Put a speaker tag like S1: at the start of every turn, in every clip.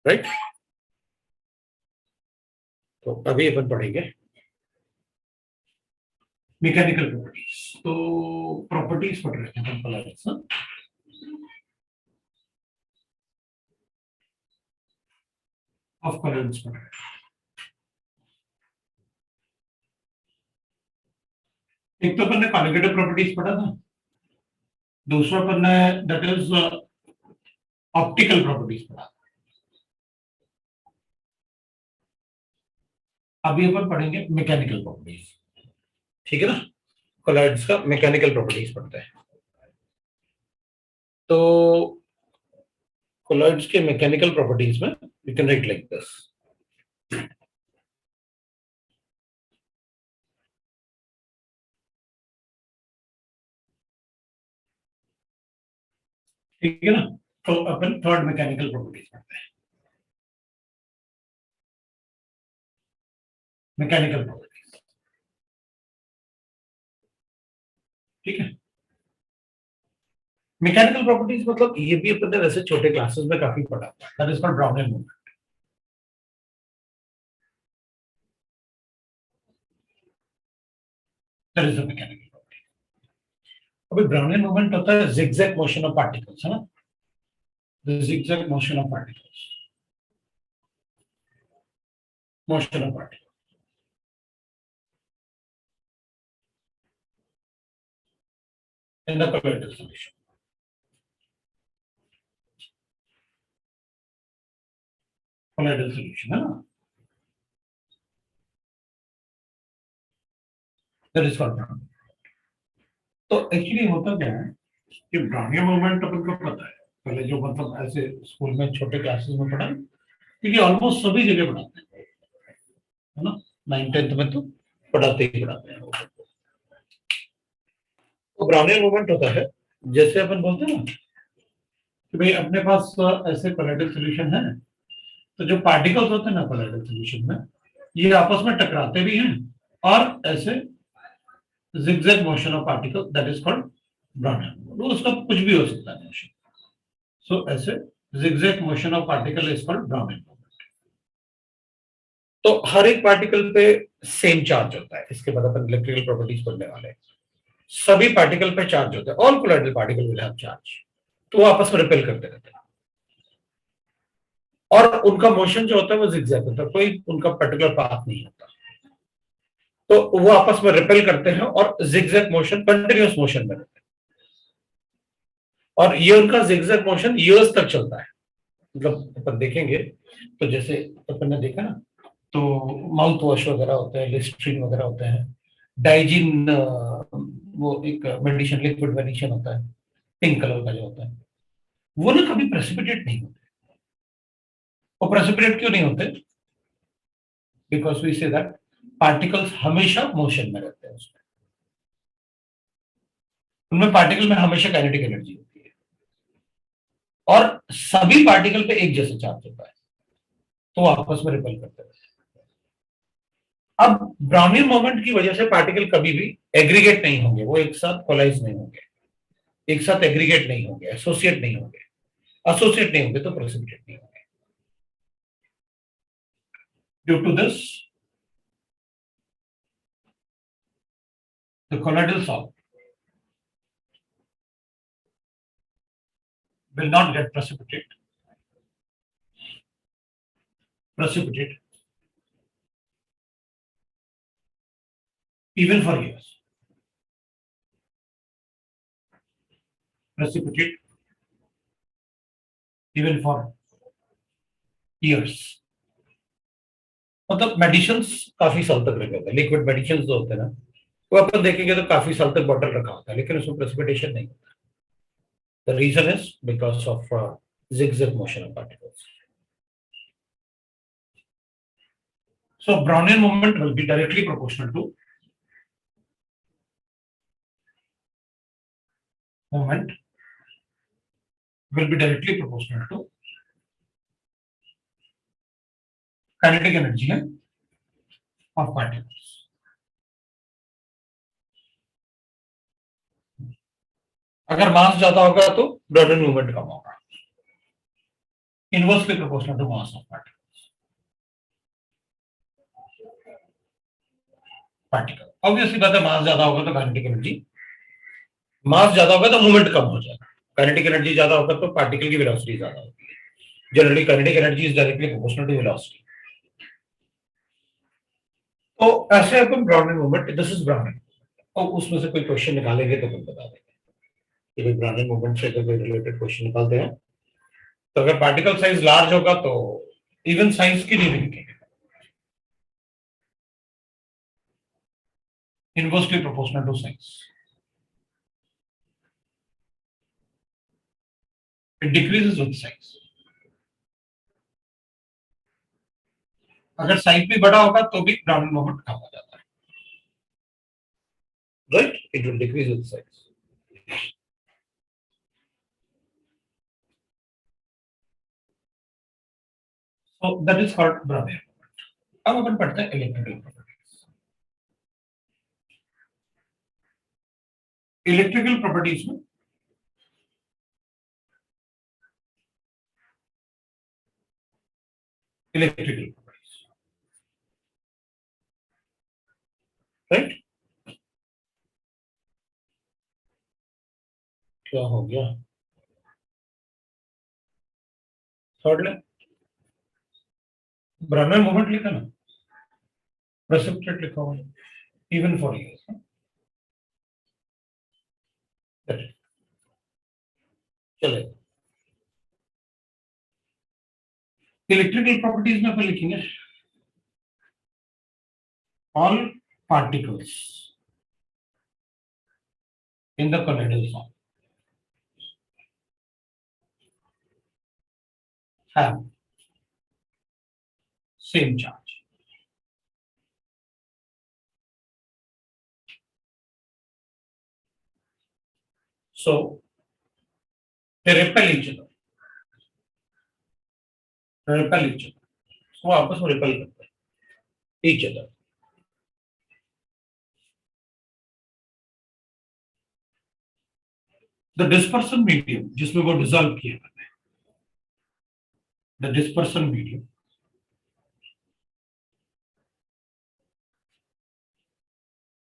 S1: Right. तो अभी अपन पढ़ेंगे मैकेनिकल प्रॉपर्टीज। तो प्रॉपर्टीज पढ़ रहे थे अपन कोलॉइड्स ना। ऑफ कोलॉइड्स पढ़ रहे थे। एक तो अपन ने कॉन्जुगेटिव प्रॉपर्टीज पढ़ा था, दूसरा अपन ने दैट इज ऑप्टिकल प्रॉपर्टीज पढ़ा। अभी अपन पढ़ेंगे मैकेनिकल प्रॉपर्टीज, ठीक है ना। कोलॉइड्स का मैकेनिकल प्रॉपर्टीज पढ़ते हैं। तो कोलॉइड्स के मैकेनिकल प्रॉपर्टीज में you can write like this. ठीक है ना। तो अपन थर्ड मैकेनिकल प्रॉपर्टीज पढ़ते हैं। मैकेनिकल प्रॉपर्टीज, ठीक है। मैकेनिकल प्रॉपर्टीज मतलब ये भी अपन ने वैसे छोटे क्लासेस में काफी पढ़ा, that is called Brownian movement. That is the mechanical property. अभी ब्राउनियन मूवमेंट होता है जिगजैग मोशन ऑफ पार्टिकल्स, है ना। The zigzag motion of particles, motion of particles in the colloidal solution। colloidal solution, है ना। That is called Brownian. तो actually होता क्या है कि ब्राउनियन मूवमेंट अपन को पता है, पहले जो मतलब ऐसे स्कूल में छोटे क्लासेस में पढ़ा, क्योंकि ऑलमोस्ट सभी जगह पढ़ाते हैं, है ना। 9th 10th में तो पढ़ाते ही पढ़ाते हैं। तो ब्राउनियन मूवमेंट होता है, जैसे अपन बोलते हैं ना कि भाई अपने पास ऐसे कोलॉइडल सॉल्यूशन है, तो जो पार्टिकल्स होते हैं ना कोलॉइडल सॉल्यूशन में, ये आपस में टकराते भी हैं और ऐसे zigzag motion of particle, that is called Brownian. उसका कुछ भी हो सकता है मोशन। सो ऐसे zigzag motion of particle is called Brownian. तो हर एक पार्टिकल पे सेम चार्ज होता है। इसके बाद अपन इलेक्ट्रिकल प्रॉपर्टीज पढ़ने वाले हैं। सभी पार्टिकल पे चार्ज होता है, all colloidal particle will have charge. तो वो आपस में रिपेल करते रहते हैं और उनका मोशन जो होता है वो जिगजैग होता है, कोई उनका पर्टिकुलर पाथ नहीं होता। तो वो आपस में रिपेल करते हैं और जिगजैग मोशन, कंटिन्यूअस मोशन में रहते हैं। और ये उनका जिगजैग मोशन ईयर्स तक चलता है। मतलब अपन देखेंगे तो जैसे अपन ने देखा ना, तो माउथ वॉश वगैरह होते हैं, लिस्ट्रीन वगैरह होते हैं, डाइजिन, वो एक मेडिसिन, लिक्विड मेडिसिन होता है पिंक कलर का जो होता है, वो ना कभी प्रेसिपिटेट नहीं होते। वो प्रेसिपिटेट क्यों नहीं होते? Because we say that particles हमेशा मोशन में रहते हैं। उसमें उनमें पार्टिकल में हमेशा काइनेटिक एनर्जी होती है और सभी पार्टिकल पे एक जैसा चार्ज होता है, तो आपस में रिपेल करते हैं। अब ब्राउनियन मोमेंट की वजह से पार्टिकल कभी भी एग्रीगेट नहीं होंगे, वो एक साथ कोलाइज नहीं होंगे, एक साथ एग्रीगेट नहीं होंगे, एसोसिएट नहीं होंगे। एसोसिएट नहीं होंगे तो प्रेसिपिटेट नहीं होंगे। Due to this the colloidal salt will not get precipitate even for years. Precipitate even for years। मतलब मेडिसिन काफी साल तक रखे होते हैं, लिक्विड मेडिसिन जो होते हैं ना, वो अपन देखेंगे तो काफी साल तक बॉटल रखा होता है, लेकिन उसमें प्रेसिपिटेशन नहीं होता। The reason is because of zigzag motion of particles। So Brownian moment will be directly proportional to moment will be directly proportional to kinetic energy of particles। अगर मास ज्यादा होगा तो ब्राउनियन मूवमेंट कम होगा। Inversely proportional to mass of particle. Obviously बात है, मास ज्यादा होगा तो काइनेटिक एनर्जी, मास ज्यादा होगा तो मूवमेंट कम हो जाएगा, काइनेटिक एनर्जी ज्यादा होगा तो पार्टिकल की वेलोसिटी ज्यादा होगी। Generally kinetic energy is directly proportional to velocity. तो ऐसे अपन Brownian movement, this is Brownian, और उसमें से कोई क्वेश्चन निकालेंगे तो अपन बता देंगे कि भाई ब्राउनिन मूवमेंट से अगर कोई रिलेटेड क्वेश्चन निकालते हैं तो अगर पार्टिकल साइज लार्ज होगा तो इवन साइज के लिए भी लिखेंगे, inversely proportional to size. It decreases with size. अगर साइज भी बड़ा होगा तो भी ब्राउनिन मूवमेंट कम हो जाता है, right? It will decrease with size. So that is called Brownian movement. अब अपन पढ़ते हैं इलेक्ट्रिकल प्रॉपर्टीज। इलेक्ट्रिकल प्रॉपर्टीज में इलेक्ट्रिकल प्रॉपर्टीज, राइट? क्या हो गया? थर्ड ले, ब्राउनिन मूवमेंट लिखा ना, प्रेसिपिटेट लिखा हुआ है, इवन फॉर इयर्स। चले, इलेक्ट्रिकल प्रॉपर्टीज में अपन लिखेंगे all particles in the colloidal form have same charge. So they repel each other, repel each other. वो आपस में रिपेल करते हैं each other. The dispersion medium जिसमें वो डिसॉल्व किया करते हैं, the dispersion medium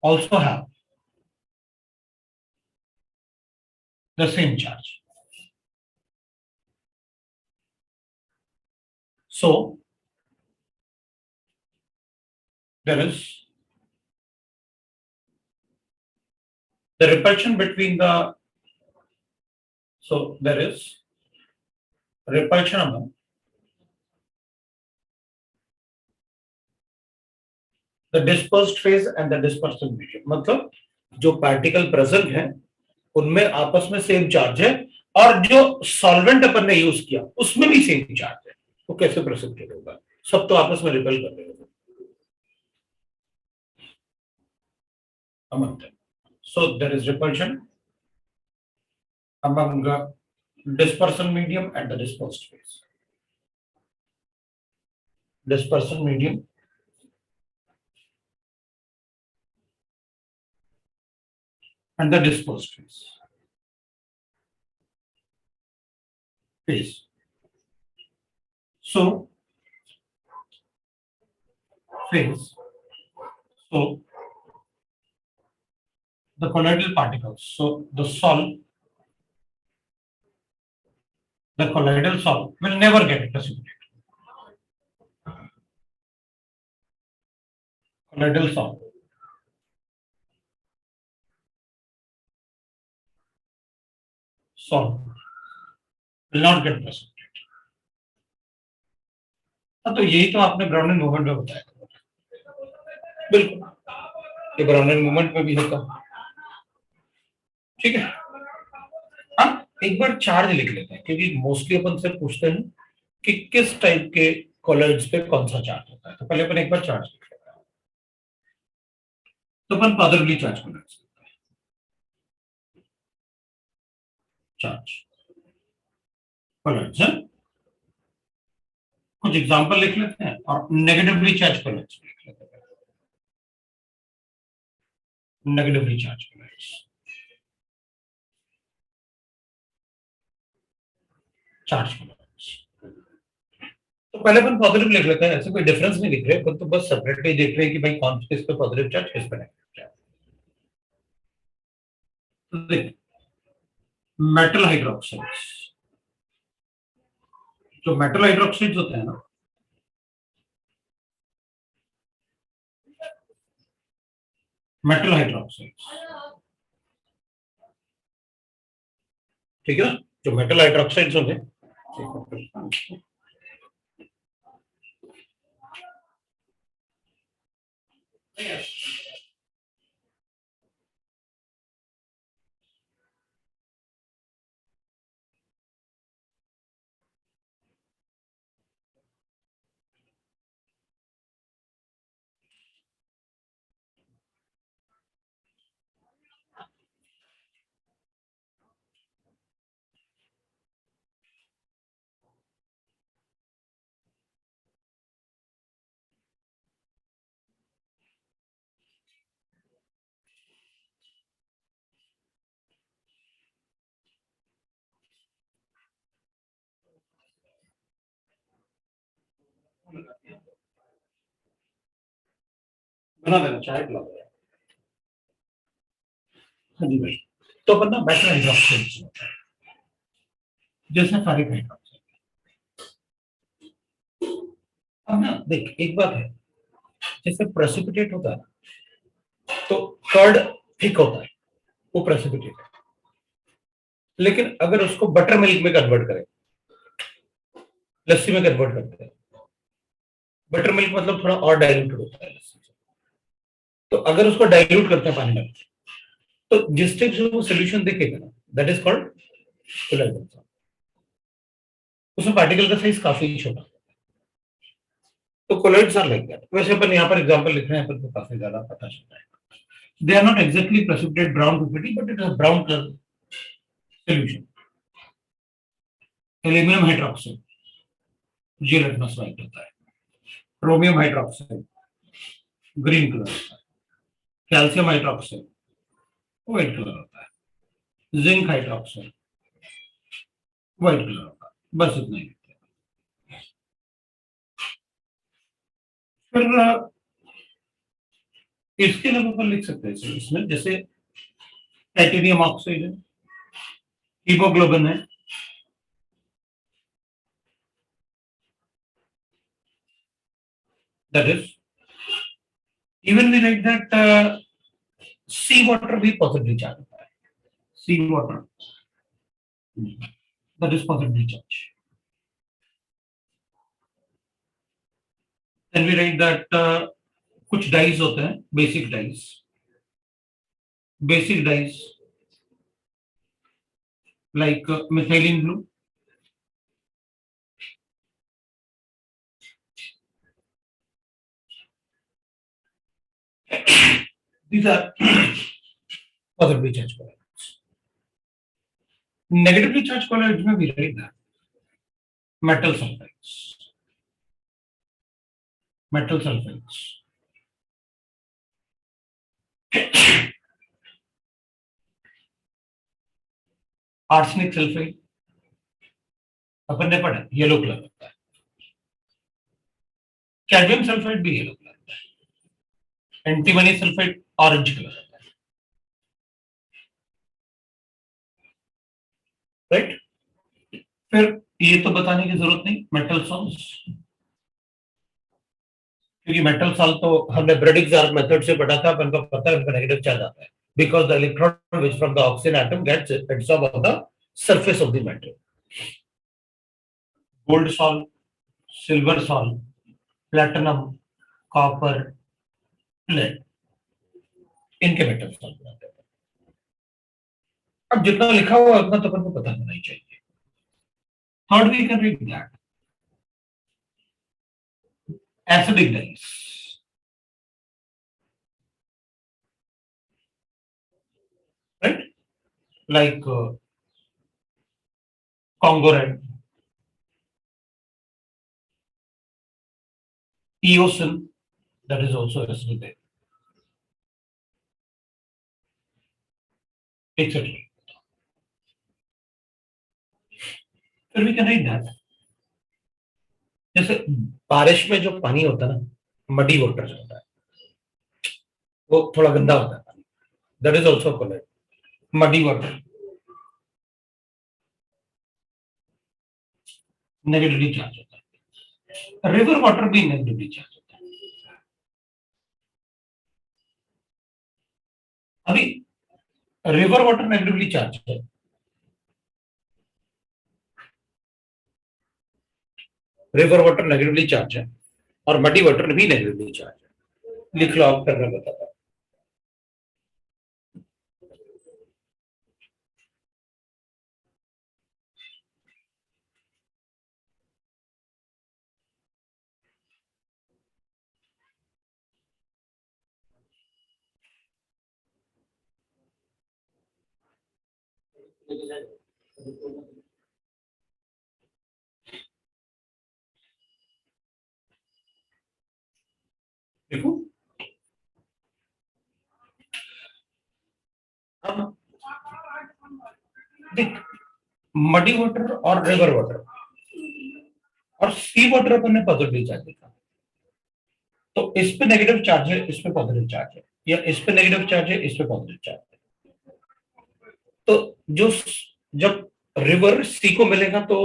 S1: also have the same charge. So there is the repulsion between the, so there is repulsion among the dispersed phase and the dispersion medium। मतलब जो particle present है उनमें आपस में सेम चार्ज है, और जो solvent अपन ने यूज किया उसमें भी सेम चार्ज है, तो कैसे प्रेसिपिटेट होगा? सब तो आपस में रिपेल कर रहे हैं among them. So there is repulsion among dispersion medium and the dispersed phase. Dispersion medium and the dispersed phase. So phase. So the colloidal particles. So the colloidal sol will never get precipitated. Colloidal sol will not get precipitated. तो यही तो आपने ब्राउनिन movement में बताया, बिल्कुल ये ब्राउनिन movement में भी होता, ठीक है? हाँ, एक बार चार्ज लिख लेते हैं क्योंकि मोस्टली अपन से पूछते हैं कि किस टाइप के कॉलॉइड्स पे कौन सा चार्ज होता है, तो पहले अपन एक बार चार्ज लिख लेते हैं। तो अपन पॉजिटिवली चार्ज कॉलॉइड्स लिखते हैं, चार्ज कॉलॉइड्स है, कुछ एग्जांपल लिख लेते हैं और नेगेटिवली चार्ज कॉलॉइड्स लिख लेते हैं, negatively charge colloids, charge colloids. तो पहले अपन पॉजिटिव लिख लेते हैं, ऐसे कोई डिफरेंस नहीं दिख रहे, अपन तो बस सेपरेटली देख रहे हैं कि भाई कौन किस पे पॉजिटिव चार्ज, किस पे नेगेटिव चार्ज। मेटल हाइड्रोक्साइड्स, जो मेटल हाइड्रोक्साइड्स होते हैं ना, मेटल हाइड्रोक्साइड्स, ठीक है ना, जो मेटल हाइड्रोक्साइड्स होंगे, बना देना, चाहे पिला दो। हाँ जी भाई, तो अपन ना मेटल हाइड्रोक्साइड्स, जैसे फेरिक हाइड्रोक्साइड। अब ना देख, एक बात है, जैसे प्रेसिपिटेट होता है तो कर्ड थिक होता है, वो प्रेसिपिटेट है, लेकिन अगर उसको बटर मिल्क में कन्वर्ट करें, लस्सी में कन्वर्ट करते हैं, बटर मिल्क मतलब थोड़ा और डाइल्यूटेड होता है लस्सी से। तो अगर उसको डाइल्यूट करते हैं पानी में, तो जिस टाइप से वो सोल्यूशन दिखेगा ना, दैट इज कॉल्ड कोलाइडल। उसमें पार्टिकल का साइज काफी छोटा, तो कोलाइड्स आर लाइक दैट। वैसे अपन यहाँ पर एग्जांपल लिख रहे हैं, अपन को काफी ज्यादा पता चलता है। They are not exactly precipitate brown ppt, but it is brown colour solution. Aluminium hydroxide, ये रेडनेस वाइट होता है। क्रोमियम हाइड्रोक्साइड, ग्रीन कलर होता है। कैल्शियम हाइड्रोक्साइड, व्हाइट कलर होता है। जिंक हाइड्रोक्साइड, व्हाइट कलर होता है। बस इतना ही। फिर इसके अलावा अपन लिख सकते हैं इसमें, जैसे टाइटेनियम ऑक्साइड है, हीमोग्लोबिन है, that is, even we write that sea water भी पॉजिटिव चार्ज होता है, sea water, that is positive charge. Then we write that कुछ डाइज होते हैं, basic dyes like methylene blue, these are positively charged colloids. Negatively charged colloids में भी right that metal sulfides, metal sulfides, arsenic sulfide, अपन ने पढ़ा yellow colour होता है। Cadmium sulphide भी येलो कलर होता है। एंटीमनी सल्फाइड ऑरेंज कलर होता है, राइट। फिर ये तो बताने की जरूरत नहीं, मेटल सॉल्ट्स, क्योंकि मेटल सॉल्ट तो हमने ब्रेडिक्स मेथड से पढ़ा था, अपन को पता है उनका नेगेटिव चार्ज आता है, because the electron which from the oxygen atom gets absorbed on the surface of the metal. Gold salt, silver salt, platinum, copper, lead, इनके मेटल सॉल्ट बनाते हैं। अब जितना लिखा हुआ है उतना तो अपन को पता होना ही चाहिए। Third we can read that acidic dyes, right? Like Congo red, eosin, that is also acidic dye, etc. Then we can read that जैसे बारिश में जो पानी होता है ना, मडी वाटर जो होता है, वो थोड़ा गंदा होता है पानी, that is also called muddy water, negatively charge होता है। रिवर वाटर भी नेगेटिवली चार्ज होता है। अभी रिवर वाटर नेगेटिवली चार्ज है, रिवर वाटर नेगेटिवली चार्ज है, और मडी वाटर भी नेगेटिवली चार्ज है। लिख लो आप, करना बताता हूं। देखो, अब देख, मडी वाटर और रिवर वाटर और सी वाटर अपन ने पॉजिटिव चार्ज देखा, तो इस पे नेगेटिव चार्ज है, इस पे पॉजिटिव चार्ज है, या इस पे नेगेटिव चार्ज है, इस पे पॉजिटिव चार्ज है। तो जो जब रिवर सी को मिलेगा तो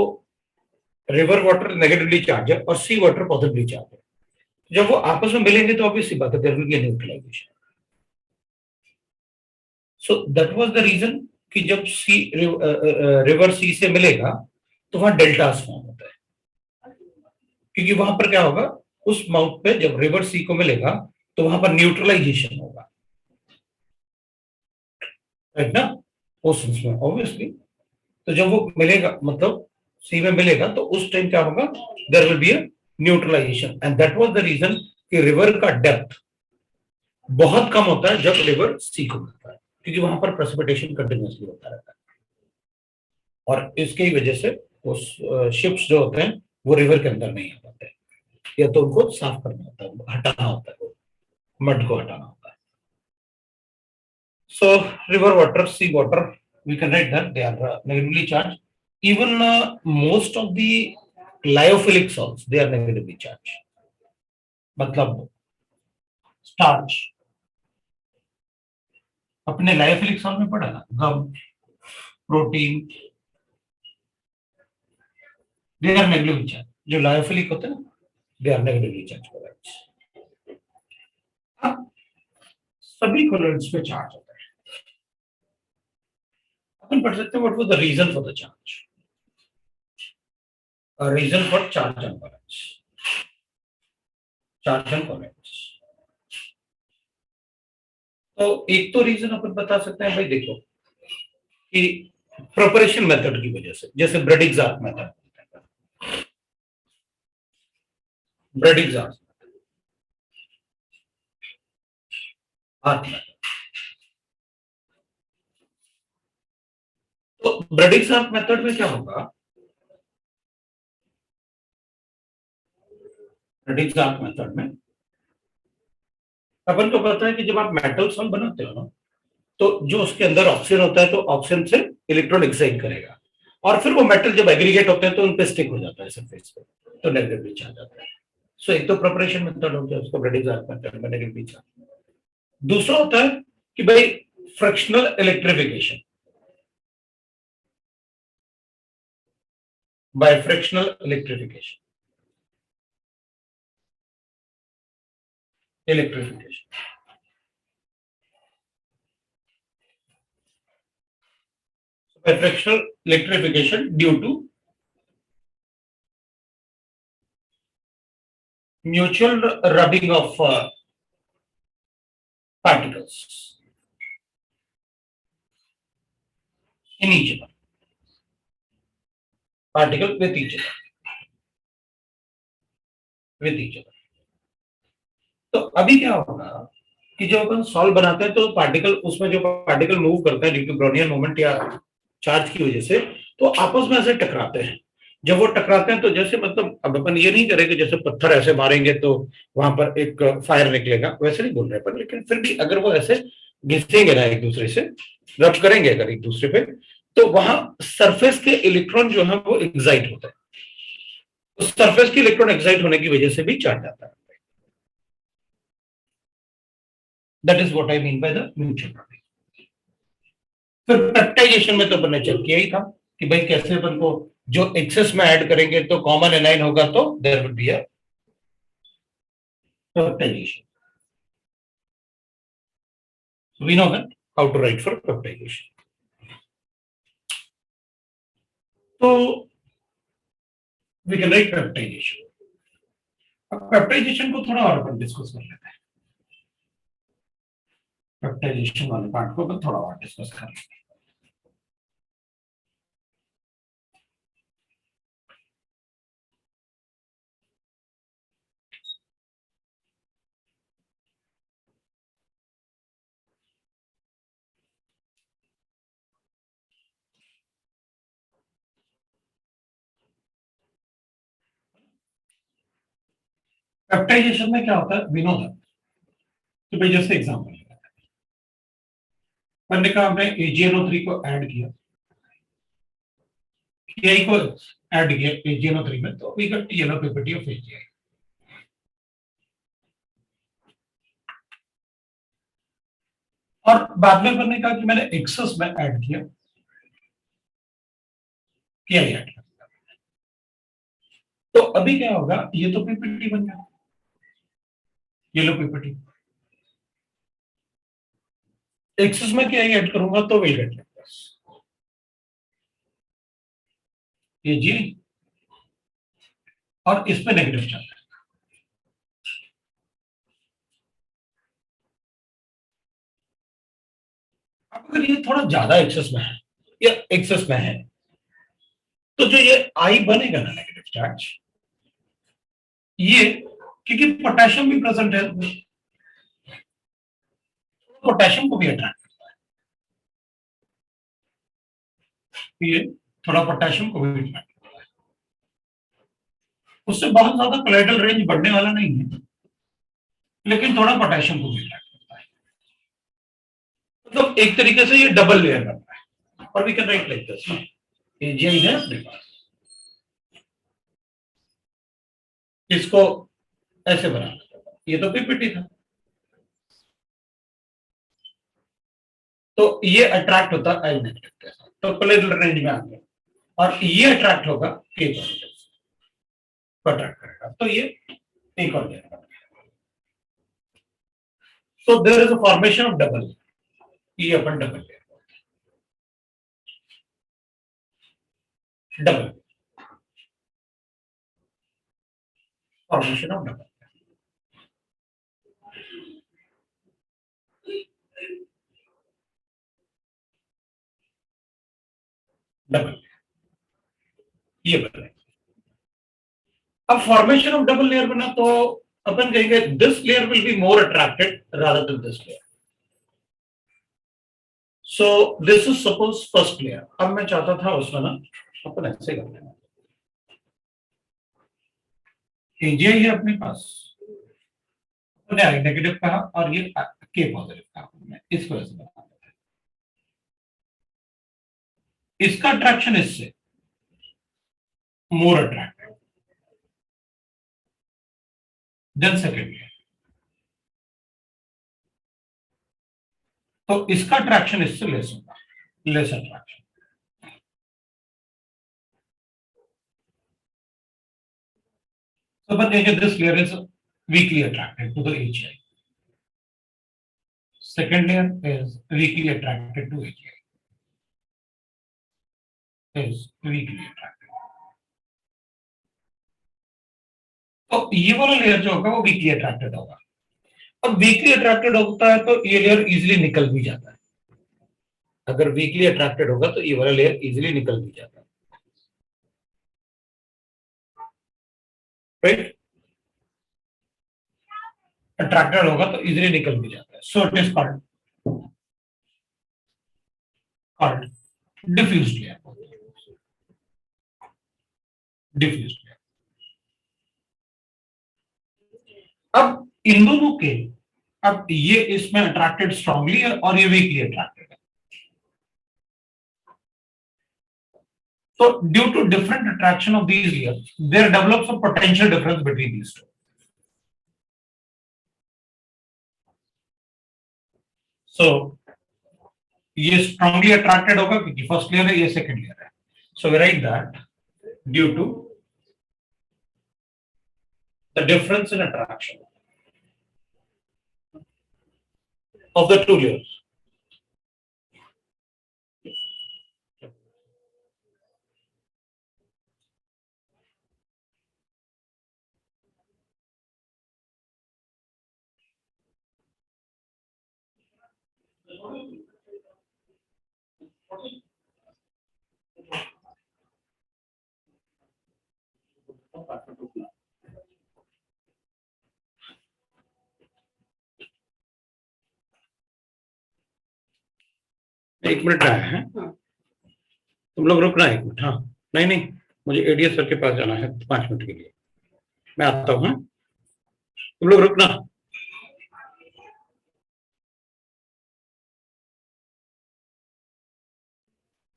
S1: रिवर वाटर नेगेटिवली चार्ज है और सी वाटर पॉजिटिवली चार्ज है। जब वो आपस में मिलेंगे तो ऑब्वियसली बात है, there will be neutralisation. So that was the reason कि जब सी रिवर सी से मिलेगा तो वहां डेल्टास फॉर्म होता है, क्योंकि वहां पर क्या होगा, उस माउथ पे जब रिवर सी को मिलेगा तो वहां पर न्यूट्रलाइजेशन होगा, राइट ना, ओशंस में ऑब्वियसली। तो जब वो मिलेगा, मतलब सी में मिलेगा, तो उस टाइम क्या होगा, there will be a neutralisation, and that was the reason कि रिवर का डेप्थ बहुत कम होता है जब रिवर सी को मिलता है, क्योंकि वहां पर प्रेसिपिटेशन कंटिन्यूअसली होता रहता है, और इसकी ही वजह से उस शिप्स जो होते हैं वो रिवर के अंदर नहीं आ पाते, या तो उनको साफ करना होता है, हटाना होता है, वो मड को हटाना होता है। So river water, sea water, we can write that they are negatively charged. Even most of the lyophilic salts, they are negatively charged. मतलब स्टार्च, अपने लायोफिलिक सॉल्ट में पढ़ा ना, gum, protein, they are negatively charge. जो lyophilic होते हैं ना, they are negatively charge products. अब सभी कोलोइड्स पे चार्ज होता है। अपन पढ़ सकते हैं what was the reason for the charge, reason for charge on colloids, charge on colloids. तो एक तो रीजन अपन बता सकते हैं भाई, देखो कि प्रिपरेशन मेथड की वजह से, जैसे ब्रेडिग्जार्ट मेथड, ब्रेडिग्जार्ट आर्ट मेथड। तो ब्रेडिग्जार्ट मेथड में क्या होगा, ब्रेडिग्जार्ट मेथड में अपन को पता है कि जब आप मेटल सॉल्ट बनाते हो ना, तो जो उसके अंदर ऑक्सीजन होता है, तो ऑक्सीजन से इलेक्ट्रॉन एक्साइट करेगा, और फिर वो मेटल जब एग्रीगेट होते हैं तो उन पे स्टिक हो जाता है सरफेस पे, तो नेगेटिव चार्ज आता है। सो एक तो प्रिपरेशन मेथड हो गया, उसको ब्रेडिग्जार्ट मेथड में नेगेटिव चार्ज। दूसरा होता है कि भाई fractional electrification, by fractional electrification, electrification, by fractional electrification due to mutual rubbing of particles in each other, particle with each other, with each other. तो अभी क्या होगा कि जब अपन सॉल्व बनाते हैं तो पार्टिकल, उसमें जो पार्टिकल मूव करता है ड्यू टू ब्रोनियन मोमेंट या चार्ज की वजह से, तो आपस में ऐसे टकराते हैं। जब वो टकराते हैं तो जैसे, मतलब अब अपन ये नहीं करेंगे जैसे पत्थर ऐसे मारेंगे तो वहां पर एक फायर निकलेगा, वैसे नहीं बोल रहे पर, लेकिन फिर भी अगर वो ऐसे घिसेंगे ना एक दूसरे से, रब करेंगे अगर एक दूसरे पे, तो वहां सरफेस के इलेक्ट्रॉन जो है वो एक्साइट होते हैं, उस सरफेस की इलेक्ट्रॉन एक्साइट होने की वजह से भी चार्ज आता है. That is what I mean by the mutual property. फिर पेप्टाइजेशन में तो अपन ने चेक किया ही था कि भाई कैसे अपन को जो एक्सेस में ऐड करेंगे तो कॉमन एनाइन होगा तो there will be a peptisation. We know that how to write for peptisation. तो वी कैन राइट पेप्टाइजेशन. अब पेप्टाइजेशन को थोड़ा और अपन डिस्कस कर लेते हैं. पेप्टाइजेशन वाले पार्ट को अपन थोड़ा और डिस्कस कर लेते हैं. पेप्टाइजेशन में क्या होता है, वी नो दैट. तो भाई जैसे एग्जांपल मैंने कहा हमने AgNO3 को ऐड किया, Ki को ऐड किया AgNO3 में, तो we got yellow ppt of AgI. और बाद में मैंने कहा कि मैंने एक्सेस में ऐड किया Ki ऐड किया. तो अभी क्या होगा, ये तो पीपीटी बन गया, येलो पीपीटी. एक्सेस में Ki ऐड करूंगा तो विल गेट लाइक दिस. ये जी और इस पे नेगेटिव चल रहा है. अब अगर ये थोड़ा ज्यादा एक्सेस में है या एक्सेस में है तो जो ये आई बनेगा ना नेगेटिव चार्ज, ये क्योंकि पोटेशियम भी प्रेजेंट है, पोटेशियम को भी अट्रैक्ट करता है. ये थोड़ा पोटेशियम को भी अट्रैक्ट करता है. उससे बहुत ज्यादा कोलाइडल रेंज बढ़ने वाला नहीं है, लेकिन थोड़ा पोटेशियम को भी अट्रैक्ट करता है. मतलब एक तरीके से ये डबल लेयर बनता है. और we can write like this. AgI है अपने पास, इसको ऐसे बनाना. ये तो पीपीटी था, तो ये अट्रैक्ट होता है आई नेगेटिव के साथ, तो कोलाइडल रेंज में आ गया. और ये अट्रैक्ट होगा K पॉजिटिव को अट्रैक्ट करेगा, तो ये एक और layer. So there is a formation of double. ये अपन double layer, double formation of double. Double ये बने. अब फॉर्मेशन ऑफ डबल लेयर बना तो अपन कहेंगे this layer will be more attracted rather than this layer. So this is suppose first layer. अब मैं चाहता था उसमें ना अपन ऐसे कर लेना. AgI है अपने पास, अपने आई नेगेटिव कहा और ये K पॉजिटिव कहा. मैं इसको ऐसे बना देता. इसका अट्रैक्शन इससे more attracted than second layer. तो इसका अट्रैक्शन इससे लेस होगा, less attraction. So but this layer is weakly attracted to the AgI. Second layer is weakly attracted to AgI. Is weakly attracted. तो ये वाला लेयर जो होगा वो वीकली अट्रैक्टेड होगा. अब वीकली अट्रैक्टेड होता है तो ये लेयर इजीली निकल भी जाता है. अगर वीकली अट्रैक्टेड होगा तो ये वाला लेयर इजीली निकल भी जाता है. राइट, अट्रैक्टेड होगा तो इजीली निकल भी जाता है. So it is called diffused layer. Diffused layer. अब इन दोनों के, अब ये इसमें अट्रैक्टेड स्ट्रांगली है और ये वीकली अट्रैक्टेड है. So due to different attraction of these layers, there develops a potential difference between these two. So ये strongly attracted होगा क्योंकि first layer है, ये second layer है. So we write that due to the difference in attraction of the two layers. एक minute आया है, तुम लोग रुकना एक मिनट. हाँ नहीं नहीं, मुझे एडीएस सर के पास जाना है 5 मिनट के लिए, मैं आता हूँ. तुम लोग रुकना.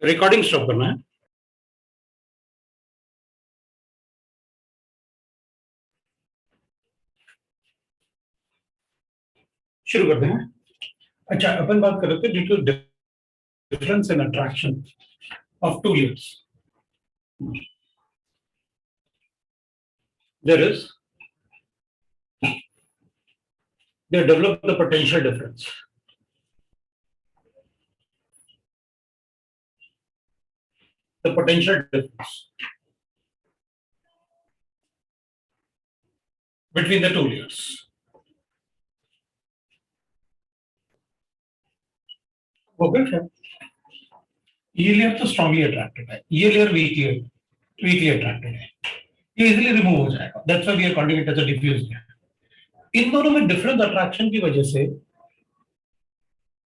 S1: रिकॉर्डिंग स्टॉप करना है. शुरू करते हैं. अच्छा, अपन बात कर रहे थे due to difference in attraction of two layers. They develop the potential difference. The potential difference between the two layers. Okay. ये लेयर तो स्ट्रांगली अट्रैक्टेड है, ये लेयर वीकली अट्रैक्टेड है, ये इजीली रिमूव हो जाएगा. That's why we are calling it as a diffuse layer. इन दोनों में डिफरेंस अट्रैक्शन की वजह से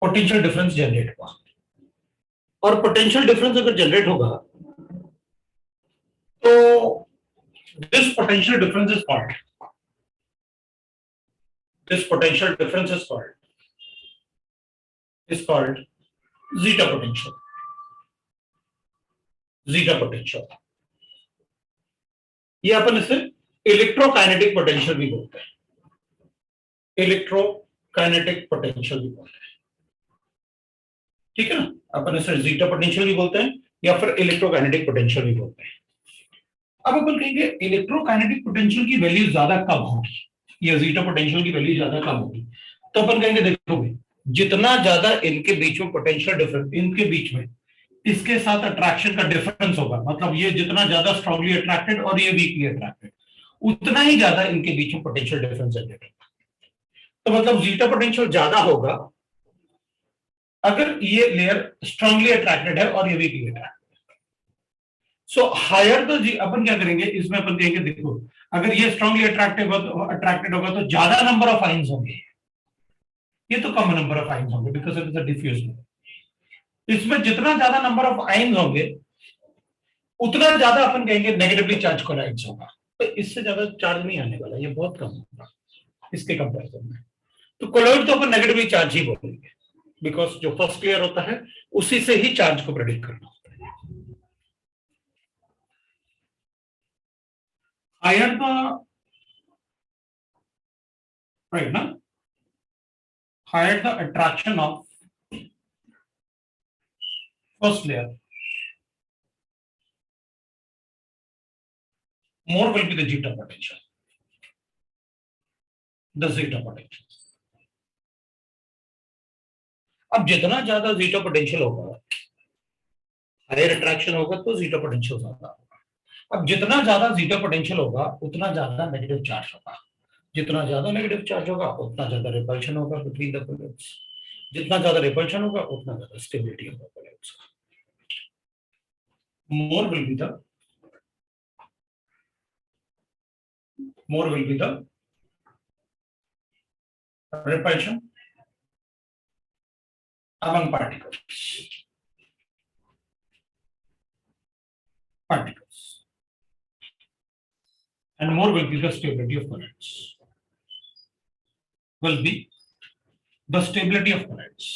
S1: पोटेंशियल डिफरेंस जनरेट हुआ, और पोटेंशियल डिफरेंस अगर जनरेट होगा तो this potential difference is called zeta potential. Zeta potential, ये अपन इसे इलेक्ट्रोकाइनेटिक पोटेंशियल भी बोलते हैं. इलेक्ट्रोकाइनेटिक पोटेंशियल भी बोलते हैं, ठीक है ना. अपन इसे जीटा पोटेंशियल भी बोलते हैं या फिर इलेक्ट्रोकाइनेटिक पोटेंशियल भी बोलते हैं. अब अपन कहेंगे इलेक्ट्रोकाइनेटिक पोटेंशियल की वैल्यू ज्यादा कब होगी या जीटा पोटेंशियल की वैल्यू ज्यादा कब होगी, तो अपन कहेंगे देखो भाई, जितना ज्यादा इनके बीच में पोटेंशियल डिफरेंस, इनके बीच में इसके साथ अट्रैक्शन का डिफरेंस होगा, मतलब ये जितना ज्यादा स्ट्रांगली अट्रैक्टेड और ये वीकली अट्रैक्टेड, उतना ही ज्यादा इनके बीच में पोटेंशियल डिफरेंस जनरेट होगा. तो मतलब जीटा पोटेंशियल ज्यादा होगा अगर ये लेयर स्ट्रांगली अट्रैक्टेड है और ये weakly attracted. So higher the G, अपन क्या करेंगे इसमें, अपन कहेंगे देखो, अगर ये स्ट्रांगली अट्रैक्टेड होगा तो ज्यादा नंबर ऑफ आयंस होंगे, ये तो कम नंबर ऑफ आयंस होंगे because it is a diffuse layer. इसमें जितना ज्यादा नंबर ऑफ आयंस होंगे उतना ज्यादा अपन कहेंगे नेगेटिवली चार्ज कोलॉइड्स होगा. तो इससे ज्यादा चार्ज नहीं आने वाला, ये बहुत कम होगा इसके कंपैरिजन में. तो कोलॉइड तो अपन नेगेटिवली चार्ज ही बोलेंगे बिकॉज जो फर्स्ट लेयर होता है उसी से ही चार्ज को प्रेडिक्ट करना होता है. हायर द राइट ना, higher the attraction of first layer, more will be the zeta potential. The zeta potential. अब जितना ज्यादा zeta potential होगा, हायर अट्रैक्शन होगा तो zeta potential ज्यादा होगा. अब जितना ज्यादा zeta potential होगा उतना ज्यादा नेगेटिव चार्ज होगा, जितना ज्यादा नेगेटिव चार्ज होगा उतना ज्यादा रिपल्शन होगा बिटवीन द कोलॉइड्स, जितना ज्यादा रिपल्शन होगा उतना ज्यादा स्टेबिलिटी होगा कोलॉइड्स का. more will be the repulsion among particles, and more will be the stability of colloids. Will be the stability of colloids.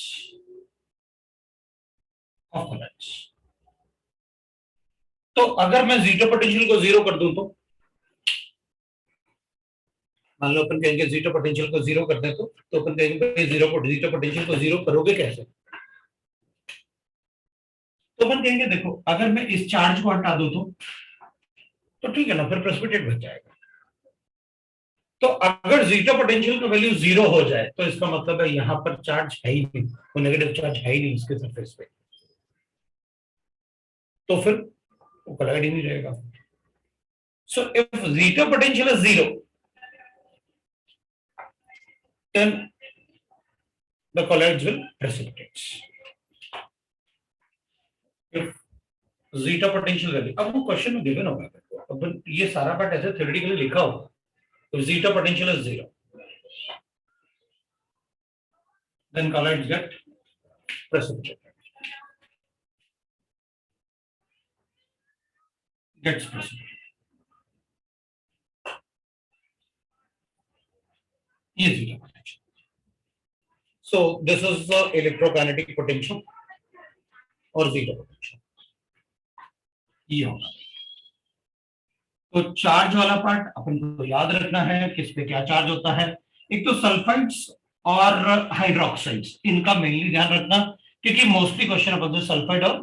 S1: तो अगर मैं जीरो पोटेंशियल को जीरो कर दूं तो मान लो अपन कहेंगे जीरो पोटेंशियल को जीरो कर दे तो अपन कहेंगे जीरो पोटेंशियल को जीरो करोगे कैसे? तो अपन कहेंगे देखो अगर मैं इस चार्ज को हटा दूं तो ठीक है ना, फिर प्रेसिपिटेट बच जाएगा। तो अगर जीरो पोटेंशियल का वैल्यू जीरो हो जाए तो इसका मतलब है यहां पर चार्ज है ही नहीं, वो नेगेटिव चार्ज है ही नहीं इसके सरफेस पे, तो फिर वो कोलाइड ही नहीं रहेगा। So if zero potential is zero then the colloids will precipitate. If zeta potential value, अब वो क्वेश्चन में गिवन होगा, अब ये सारा पार्ट ऐसे थ्योरेटिकली लिखा होगा, तो zeta potential is zero, then colloids get precipitated, gets precipitated. ये zeta potential. So this is the electrokinetic potential और zeta potential ये होगा। तो चार्ज वाला पार्ट अपन को याद रखना है, किस पे क्या चार्ज होता है। एक तो सल्फाइड्स और हाइड्रोक्साइड्स, इनका मेनली ध्यान रखना, क्योंकि मोस्टली क्वेश्चन अपन से सल्फाइड और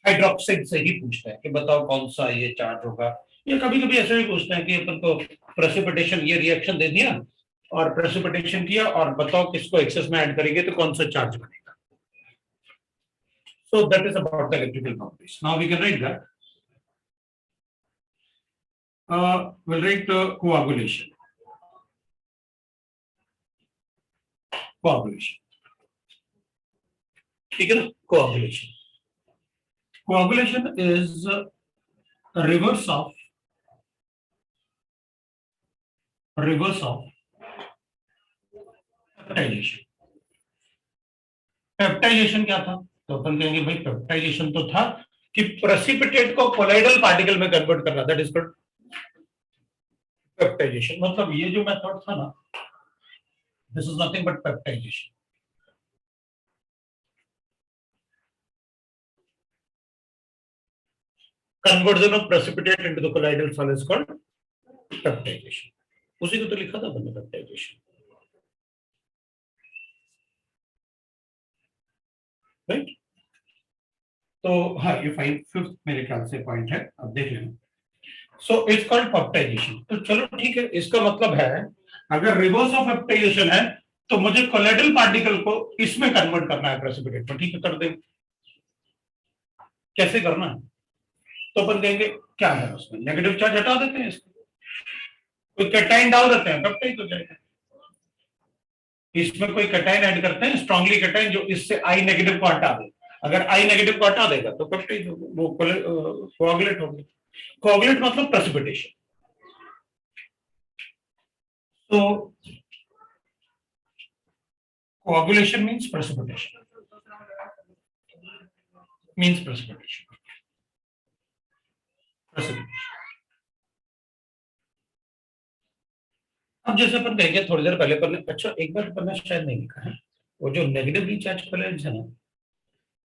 S1: हाइड्रोक्साइड से ही पूछता है कि बताओ कौन सा ये चार्ज होगा, या कभी कभी ऐसे भी पूछते हैं कि अपन को प्रेसिपिटेशन, ये रिएक्शन दे दिया और प्रेसिपिटेशन किया और बताओ किसको एक्सेस में ऐड करेंगे तो कौन सा चार्ज बनेगा। So that is about the electrical properties. Now we can write that. We'll write coagulation. Coagulation. ठीक है ना? Coagulation. Coagulation is a reverse of peptidation. Peptidation क्या था? तो अपन कहेंगे भाई पेप्टाइजेशन तो था कि प्रेसिपिटेट को कोलाइडल पार्टिकल में कन्वर्ट करना, दैट इज कॉल्ड पेप्टाइजेशन। मतलब ये जो मेथड था ना, this is nothing but peptization. Conversion of precipitate into the colloidal solid is called peptization. उसी को तो लिखा था मैंने, पेप्टाइजेशन, राइट? तो हाँ, ये फिफ्थ मेरे ख्याल से पॉइंट है, अब देख लेना। So it's called peptization. तो चलो ठीक है, इसका मतलब है अगर रिवर्स ऑफ पेप्टाइजेशन है तो मुझे कोलाइडल पार्टिकल को इसमें कन्वर्ट करना है प्रेसिपिटेट में, ठीक है, कर देंगे। कैसे करना है? तो अपन कहेंगे क्या है उसमें, नेगेटिव चार्ज हटा देते हैं, इसको कोई कैटाइन डाल देते हैं, पेप्टाइड हो जाएगा। इसमें कोई कैटाइन ऐड करते हैं, स्ट्रांगली कैटाइन, जो इससे आई नेगेटिव को हटा दे। अगर आई नेगेटिव को हटा देगा तो पेप्टाइड वो कोआगुलेट होगी। कोआगुलेट मतलब प्रेसिपिटेशन। तो कोआगुलेशन मींस प्रेसिपिटेशन, अब जैसे अपन कहेंगे थोड़ी देर पहले पर, अच्छा एक बार अपन ने शायद नहीं लिखा है, वो जो नेगेटिवली चार्ज कोलॉइड्स है ना,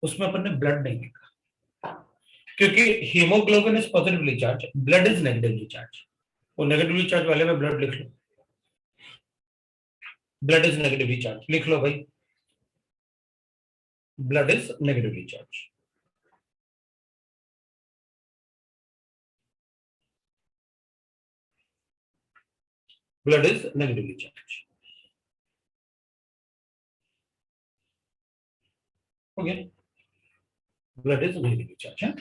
S1: उसमें अपन ने ब्लड नहीं लिखा, क्योंकि haemoglobin is positively charge, blood is negatively charge. वो नेगेटिवली चार्ज वाले में ब्लड लिख लो, ब्लड इज नेगेटिवली चार्ज, लिख लो भाई, blood is negatively charge. Blood is negatively charge, okay, blood is negatively charge है।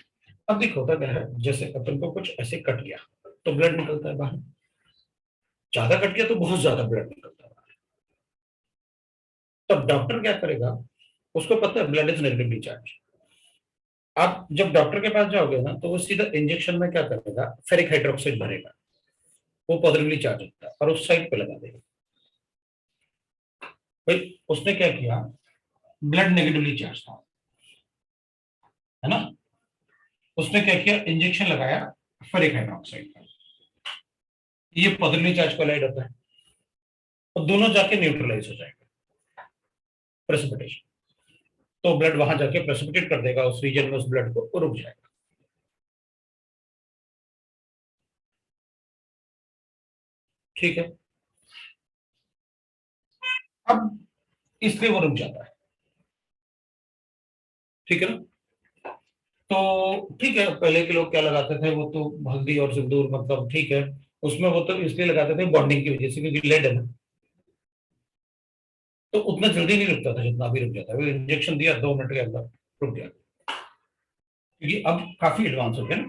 S1: अब देखो होता क्या है, जैसे अपन को कुछ ऐसे कट गया तो ब्लड निकलता है बाहर, ज्यादा कट गया तो बहुत ज्यादा ब्लड निकलता है बाहर। तब डॉक्टर क्या करेगा, उसको पता है ब्लड इज नेगेटिवली चार्ज। आप जब डॉक्टर के पास जाओगे ना तो वो सीधा इंजेक्शन में क्या करेगा, फेरिक हाइड्रोक्साइड भरेगा, वो पॉजिटिवली चार्ज होता है, और उस साइड पे लगा देगा। भाई उसने क्या किया, ब्लड नेगेटिवली चार्ज था, है ना, उसने क्या किया, इंजेक्शन लगाया फेरिक हाइड्रोक्साइड का, ये पॉजिटिवली चार्ज कोलाइड होता है, और दोनों जाके न्यूट्रलाइज हो जाएगा, प्रेसिपिटेशन। तो ब्लड वहां जाके प्रेसिपिटेट कर देगा उस रीजन में, उस ब्लड को, वो रुक जाएगा। ठीक है, अब इसलिए वो रुक जाता है। ठीक है ना। तो ठीक है, पहले के लोग क्या लगाते थे, वो तो हल्दी और सिंदूर, मतलब ठीक है, उसमें वो तो इसलिए लगाते थे बॉन्डिंग की वजह से, क्योंकि लेड है ना, तो उतना जल्दी नहीं रुकता था जितना अभी रुक जाता है। वो इंजेक्शन दिया 2 मिनट के अंदर रुक गया, क्योंकि अब काफी एडवांस हो गया ना।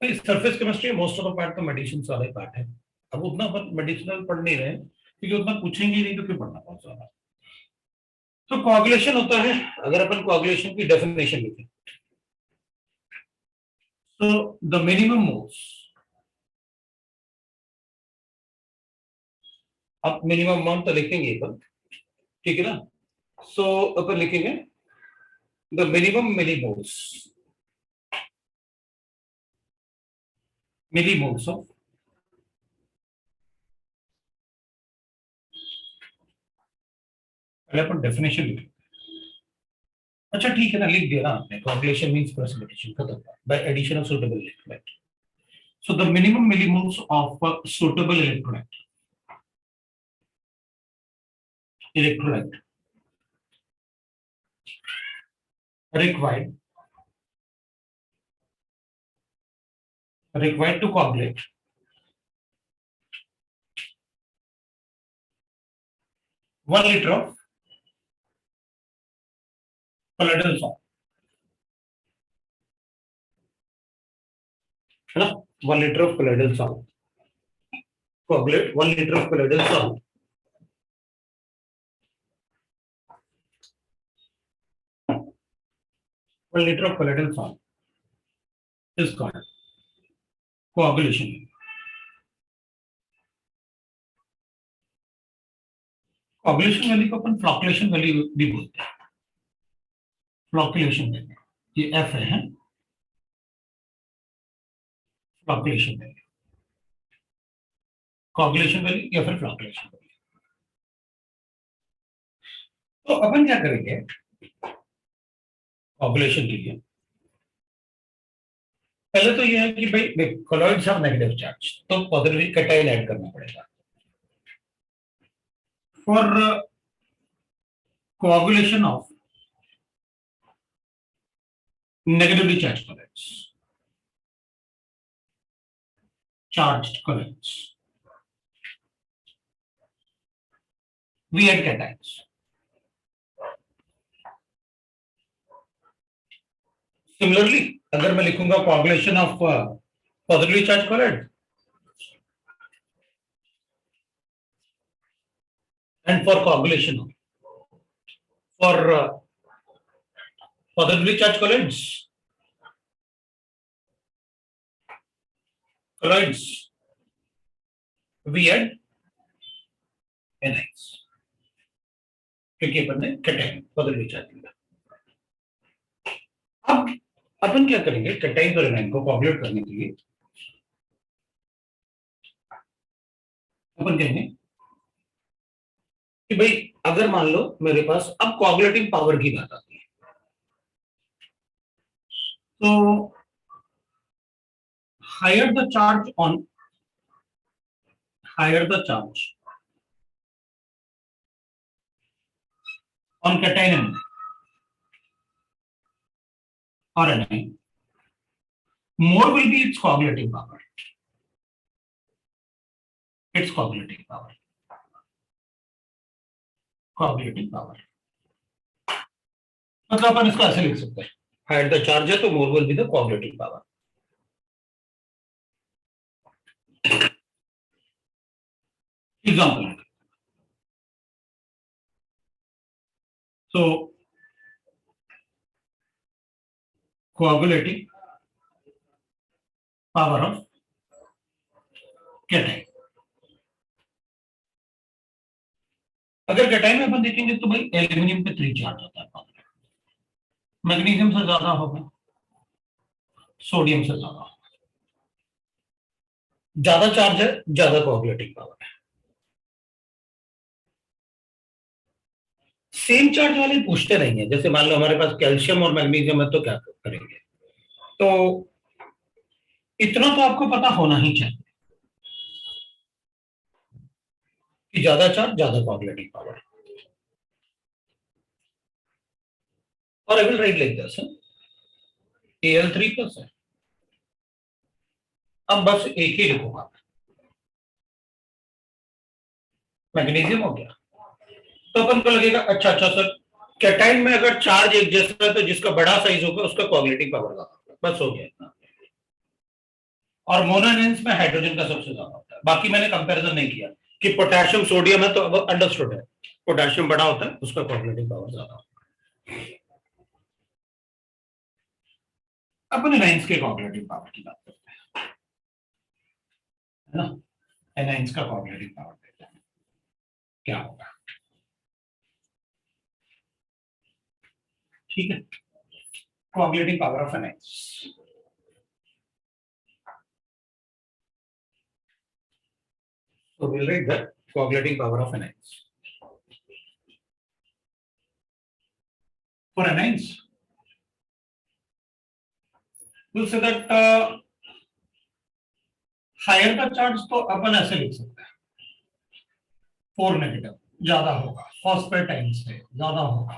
S1: तो surface chemistry most of the part तो मेडिसिन वाले पार्ट है। अब उतना अपन मेडिसिनल पढ़ नहीं रहे हैं, क्योंकि उतना पूछेंगे ही नहीं, तो क्यों पढ़ना बहुत ज्यादा। तो कोआगुलेशन होता है, अगर अपन कोआगुलेशन की डेफिनेशन लिखें, तो द मिनिमम मोल्स, अब मिनिमम अमाउंट तो लिखेंगे अपन, ठीक है ना। सो अपन लिखेंगे the minimum millimoles, millimoles of, पहले अपन डेफिनेशन लिखेंगे। अच्छा ठीक है ना, लिख दिया ना आपने, कोआगुलेशन मींस प्रेसिपिटेशन, खत्म, by addition of suitable electrolyte. So the minimum millimoles of suitable electrolyte, electrolyte required required to coagulate 1 liter of colloidal salt, है ना। 1 liter of colloidal salt, coagulate 1 liter of colloidal salt, 1 liter of colloidal salt is called coagulation. कोagulation value को अपन flocculation value भी बोलते हैं, flocculation value, ये F है फ्लॉकुलेशन वैल्यू, कोagulation वैल्यू या फिर फ्लॉकुलेशन वैल्यू। तो अपन क्या करेंगे कोagulation के लिए, पहले तो ये है कि भाई कोलॉइड्स हैव नेगेटिव चार्ज, तो पॉजिटिव कैटायन ऐड करना पड़ेगा। फॉर कोagulation of negatively charged colloids, we add cations. Similarly, अगर मैं लिखूंगा coagulation of positively charged colloid and for coagulation for positively charged colloids we add anions, क्योंकि अपन ने cation positively charged लिया। अब अपन क्या करेंगे, कैटायन और एनायन को कोआगुलेट करने के लिए अपन कहेंगे कि भाई अगर मान लो मेरे पास, अब कोआगुलेटिंग पावर की बात आती है, तो higher the charge on cation or anion, more will be its coagulating power. Its coagulating power. Coagulating power. मतलब अपन इसको ऐसे लिख सकते हैं, हायर द चार्ज है तो more will be the coagulating power. Example, so coagulating power of cation, अगर cation में अपन देखेंगे तो भाई एल्यूमिनियम पे 3 चार्ज होता है, मैग्नीशियम से ज्यादा होगा, सोडियम से ज्यादा होगा, ज्यादा चार्ज है ज्यादा कोआगुलेटिंग पावर है। सेम चार्ज वाले पूछते नहीं है। जैसे मान लो हमारे पास कैल्शियम और मैग्नीशियम है तो क्या करेंगे, तो इतना तो आपको पता होना ही चाहिए कि ज्यादा चार्ज ज्यादा कोऑगुलेटिंग पावर। और I will write like this, Al3 plus है। अब बस एक ही लिखूंगा, मैग्नीशियम हो गया। तो अपन को लगेगा अच्छा अच्छा सर, कैटाइन में अगर चार्ज एक जैसा है तो जिसका बड़ा साइज होगा उसका कोऑगुलेटिंग पावर ज्यादा होगा, बस हो गया इतना। और मोनोएनन्स में हाइड्रोजन का सबसे ज्यादा होता है। बाकी मैंने कंपैरिजन नहीं किया कि पोटेशियम सोडियम है तो अब अंडरस्टूड है, पोटेशियम बड़ा होता है उसका कोऑगुलेटिंग पावर ज्यादा होता है। अपन एनाइंस के कोऑगुलेटिंग पावर की बात करते हैं, है ना। एनाइंस का कोऑगुलेटिंग पावर देखते हैं क्या होगा। ठीक है, coagulating power of anions. So we'll write the coagulating power of anions. For anions, we'll say that higher का चार्ज तो अपन ऐसे लिख सकते हैं, 4 नेगेटिव ज्यादा होगा, फॉस्फेटाइन से ज्यादा होगा।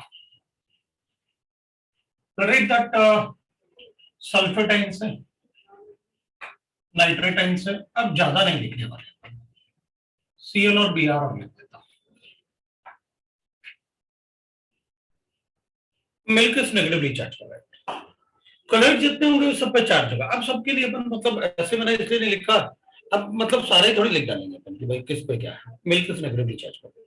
S1: तो राइट दैट सल्फेटाइन से, नाइट्रेटाइन से अब ज्यादा नहीं लिखने वाले, Cl और Br और लिख देता हूं। मिल्क इज नेगेटिवली चार्ज कर रहा है, कलर जितने होंगे सब पे चार्ज होगा। अब सबके लिए अपन मतलब ऐसे मैंने इसलिए नहीं लिखा, अब मतलब सारे थोड़ी लिख डालेंगे अपन कि भाई किस पे क्या है। मिल्क इज नेगेटिवली चार्ज कर रहा है,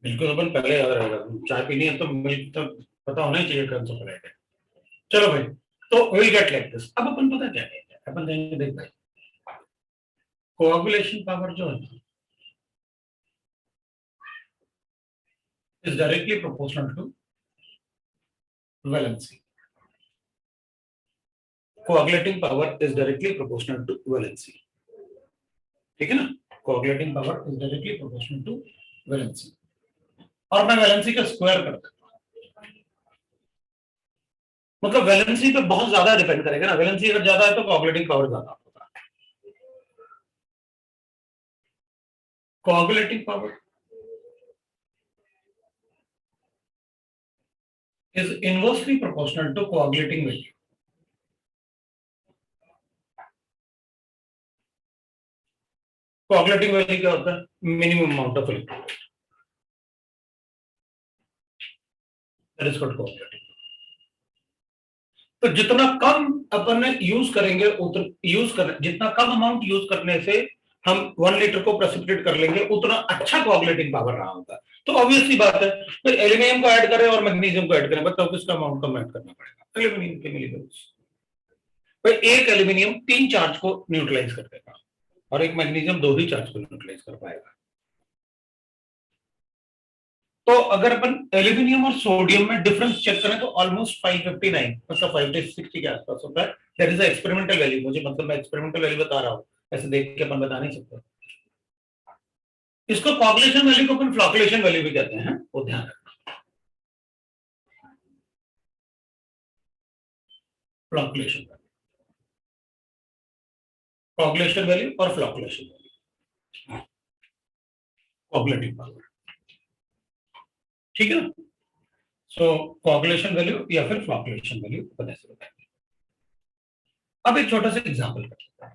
S1: मिल्क तो अपन पहले याद रहेगा, चाय पीनी है तो मिल्क तो पता होना ही चाहिए कौन सा प्रोडक्ट है। चलो भाई, तो विल गेट लाइक दिस। अब अपन पता क्या है, अपन जाएंगे देख भाई, कोआगुलेशन पावर जो है is directly proportional to valency. Coagulating power is directly proportional to valency. ठीक है ना, coagulating power is directly proportional to valency. और मैं वैलेंसी का स्क्वायर कर देता हूं, मतलब वैलेंसी पे बहुत ज्यादा डिपेंड करेगा ना। वैलेंसी अगर ज्यादा है तो कोआगुलेटिंग पावर ज्यादा होगा। Coagulating power is inversely proportional to coagulating value. Coagulating value क्या होता है, minimum amount of electrolyte, that is called coagulating. तो जितना कम अपन ने यूज करेंगे जितना कम अमाउंट यूज करने से हम 1 लीटर को प्रेसिपिटेट कर लेंगे उतना अच्छा कोआगुलेटिंग पावर रहा होगा। तो ऑब्वियसली बात है, फिर एल्यूमिनियम को ऐड करें और मैग्नीशियम को ऐड करें, बताओ किसका अमाउंट कम ऐड करना पड़ेगा, एल्यूमिनियम के मिलीग्राम्स। भाई एक एल्यूमिनियम 3 चार्ज को न्यूट्रलाइज कर देगा और एक मैग्नीशियम 2 ही चार्ज को न्यूट्रलाइज कर पाएगा। तो अगर अपन एल्यूमिनियम और सोडियम में डिफरेंस चेक करें तो ऑलमोस्ट 559 मतलब 560 के आसपास होता है। दैट इज एक्सपेरिमेंटल वैल्यू, मुझे मतलब मैं एक्सपेरिमेंटल वैल्यू बता रहा हूं, ऐसे देख के अपन बता नहीं सकते। इसको कोआगुलेशन वैल्यू को अपन फ्लॉकुलेशन वैल्यू भी कहते हैं, वो ध्यान रखना। फ्लॉकुलेशन वैल्यू, कोआगुलेशन वैल्यू और फ्लॉकुलेशन वैल्यू, कोआगुलेटिंग पावर, ठीक है ना। सो कोआगुलेशन वैल्यू या फिर फ्लॉकुलेशन वैल्यू अपन ऐसे बताएंगे। अब एक छोटा सा एग्जांपल करते हैं,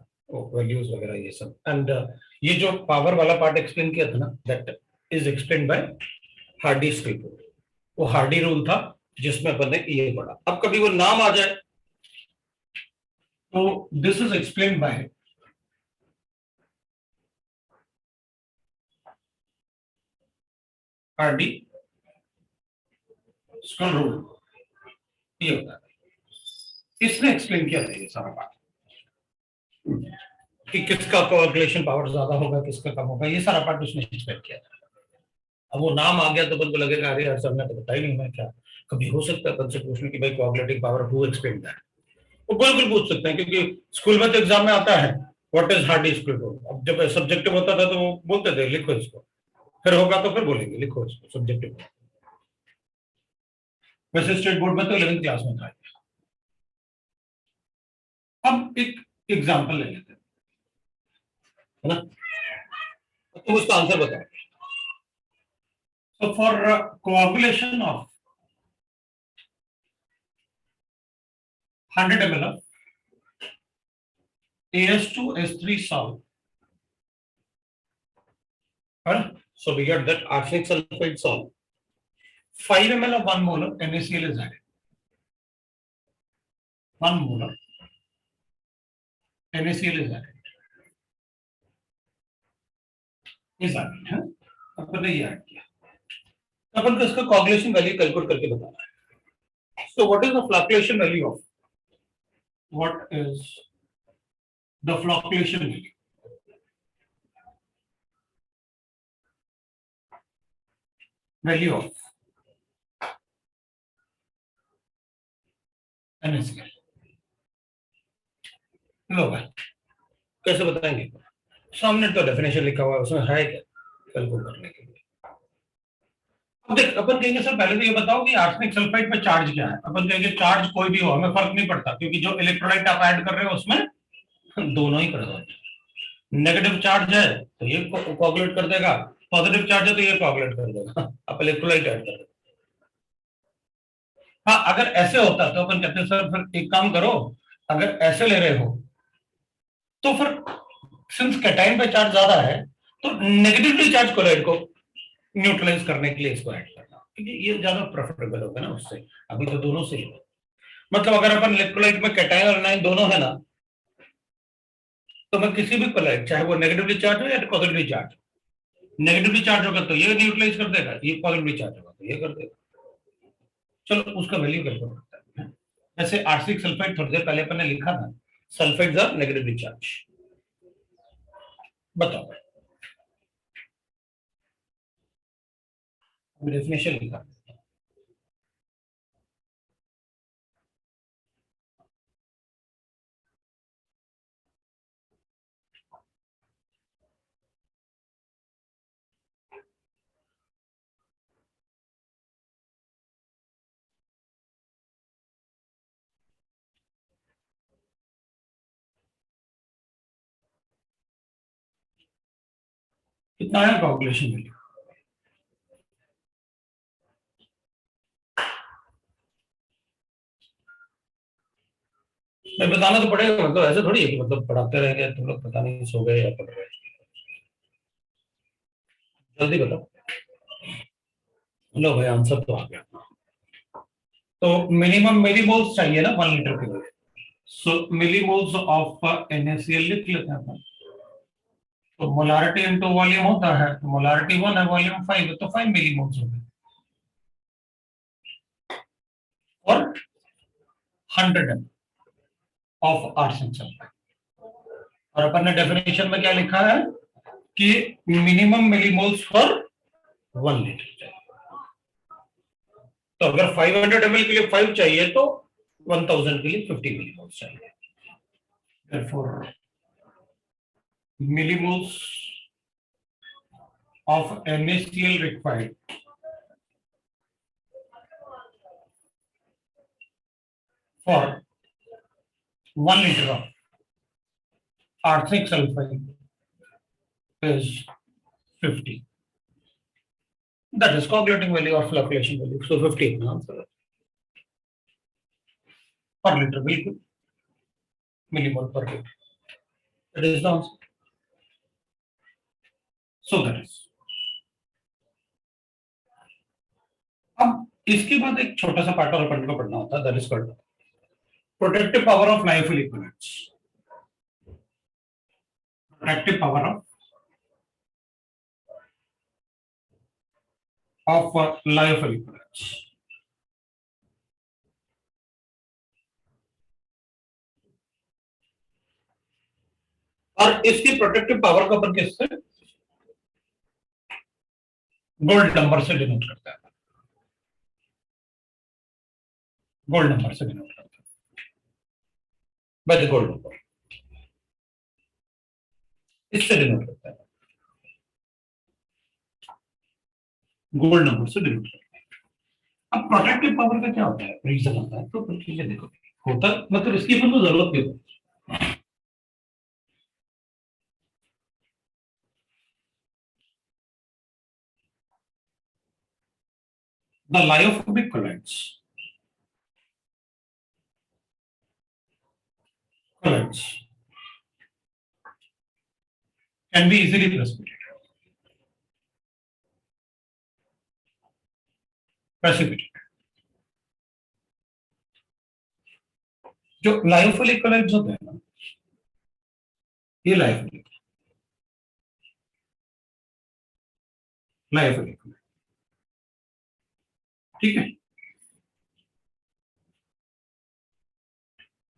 S1: वैल्यूज वगैरह ये सब। एंड ये जो पावर वाला पार्ट एक्सप्लेन किया था ना, that is explain bye Hardy's rule. वो हार्डी रूल था जिसमें अपन ने ये पढ़ा। अब कभी वो नाम आ जाए तो this is explain by Hardy Schulze rule, ये होता है। इसने एक्सप्लेन किया था ये सारा पार्ट कि किसका कोआगुलेशन पावर ज्यादा होगा किसका कम होगा, ये सारा पार्ट उसने एक्सप्लेन किया था। अब वो नाम आ गया तो अपन को लगेगा अरे यार सर ने तो बताया नहीं, मैं क्या। कभी हो सकता है अपन से पूछने की भाई coagulating power who explain that, वो बिल्कुल पूछ सकते हैं क्योंकि स्कूल में तो एग्जाम में आता है what is hard disk code? अब जब सब्जेक्टिव होता था तो वो बोलते थे लिखो इसको, फिर होगा तो फिर बोलेंगे लिखो इसको सब्जेक्टिव। वैसे स्टेट बोर्ड में तो 11th क्लास में था। अब एक एग्जांपल ले लेते हैं, है ना? तुम उसका आंसर बताओ। So for coagulation of 100 ml of AS2S3 salt, right? So we get that arsenic sulfide salt. 5 ml of 1 mole of NaCl is added. 1 mole of NaCl is added. Is added, है? अपन ने ये add किया, अपन को इसका coagulation value calculate करके बताना है. So what is the flocculation value of? What is the flocculation value? Value of NaCl. लो भाई, कैसे बताएंगे? सामने तो डेफिनेशन लिखा हुआ है, उसमें है क्या कैलकुलेट करने के लिए? अब देख, अपन कहेंगे सर पहले तो ये बताओ कि आर्सेनिक सल्फाइड पे चार्ज क्या है। अपन कहेंगे चार्ज कोई भी हो, हमें फर्क नहीं पड़ता, क्योंकि जो इलेक्ट्रोलाइट आप ऐड कर रहे हो उसमें दोनों ही प्रेजेंट है। नेगेटिव चार्ज है तो ये कोआगुलेट कर देगा, पॉजिटिव चार्ज है तो ये कोआगुलेट कर देगा। आप इलेक्ट्रोलाइट ऐड कर रहे हो। हाँ, अगर ऐसे होता तो अपन कहते हैं सर फिर एक काम करो, अगर ऐसे ले रहे हो तो फिर सिंस कैटाइन पे चार्ज ज्यादा है तो नेगेटिवली चार्ज कोलाइड को न्यूट्रलाइज करने के लिए इसको ऐड करना, क्योंकि ये ज्यादा प्रेफरेबल होगा ना उससे। अभी तो दोनों से ही, मतलब अगर अपन इलेक्ट्रोलाइट में कैटाइन और एनाइन दोनों है ना, तो मैं किसी भी कोलाइड, चाहे वो नेगेटिवली चार्ज हो या पॉजिटिवली चार्ज, नेगेटिवली चार्ज होगा तो ये न्यूट्रलाइज कर देगा, ये पॉजिटिवली चार्ज होगा तो ये कर देगा। चलो उसका वैल्यू कैलकुलेट करते हैं। जैसे आर्सेनिक सल्फाइड थोड़ी देर पहले अपन ने लिखा था, सल्फाइड्स आर नेगेटिवली चार्ज। बताओ, डेफिनेशन लिखा। कितना है कोआगुलेशन वैल्यू? मैं बताना तो पड़ेगा, मतलब ऐसे थोड़ी है कि मतलब पढ़ाते रहेंगे तुम लोग पता नहीं सो गए या पढ़ रहे। जल्दी बताओ। लो भाई, आंसर तो आ गया। तो मिनिमम मिलीमोल्स चाहिए ना 1 लीटर के लिए। सो मिलीमोल्स ऑफ NaCl लिख लेते हैं। तो मोलारिटी इनटू वॉल्यूम होता है, तो मोलारिटी 1 है, वॉल्यूम 5 है, तो 5 मिलीमोल्स हो गए और 100 ml ऑफ आर्सेनिक सल्फाइड। और अपन ने डेफिनेशन में क्या लिखा है कि मिनिमम मिलीमोल्स फॉर 1 लीटर चाहिए। तो अगर 500 ml के लिए 5 चाहिए तो 1000 के लिए 50 मिलीमोल्स चाहिए। Therefore, millimoles of NaCl required for 1 liter of arsenic sulfide is 50. That is coagulating value or flocculation value. So 50 is the answer. Per liter, बिल्कुल millimole per liter. That is the answer. So that is. अब इसके बाद एक छोटा सा part और अपन को पढ़ना होता है, that is called protective power of lyophilic pellets. Protective power of lyophilic pellets. और इसकी प्रोटेक्टिव पावर को अपन किससे, गोल्ड नंबर से डिनोट करता है। गोल्ड नंबर से डिनोट करता है, बाय द गोल्ड नंबर। इससे डिनोट करता है, गोल्ड नंबर से डिनोट करता है। अब प्रोटेक्टिव पावर का क्या होता है, रीजन होता है, तो कुछ चीजें देखो होता, मतलब इसकी अपन को जरूरत नहीं होती। The lyophobic colloids can be easily precipitated। जो लायोफिलिक colloids होते हैं ना, ये लायोफिलिक, ठीक है,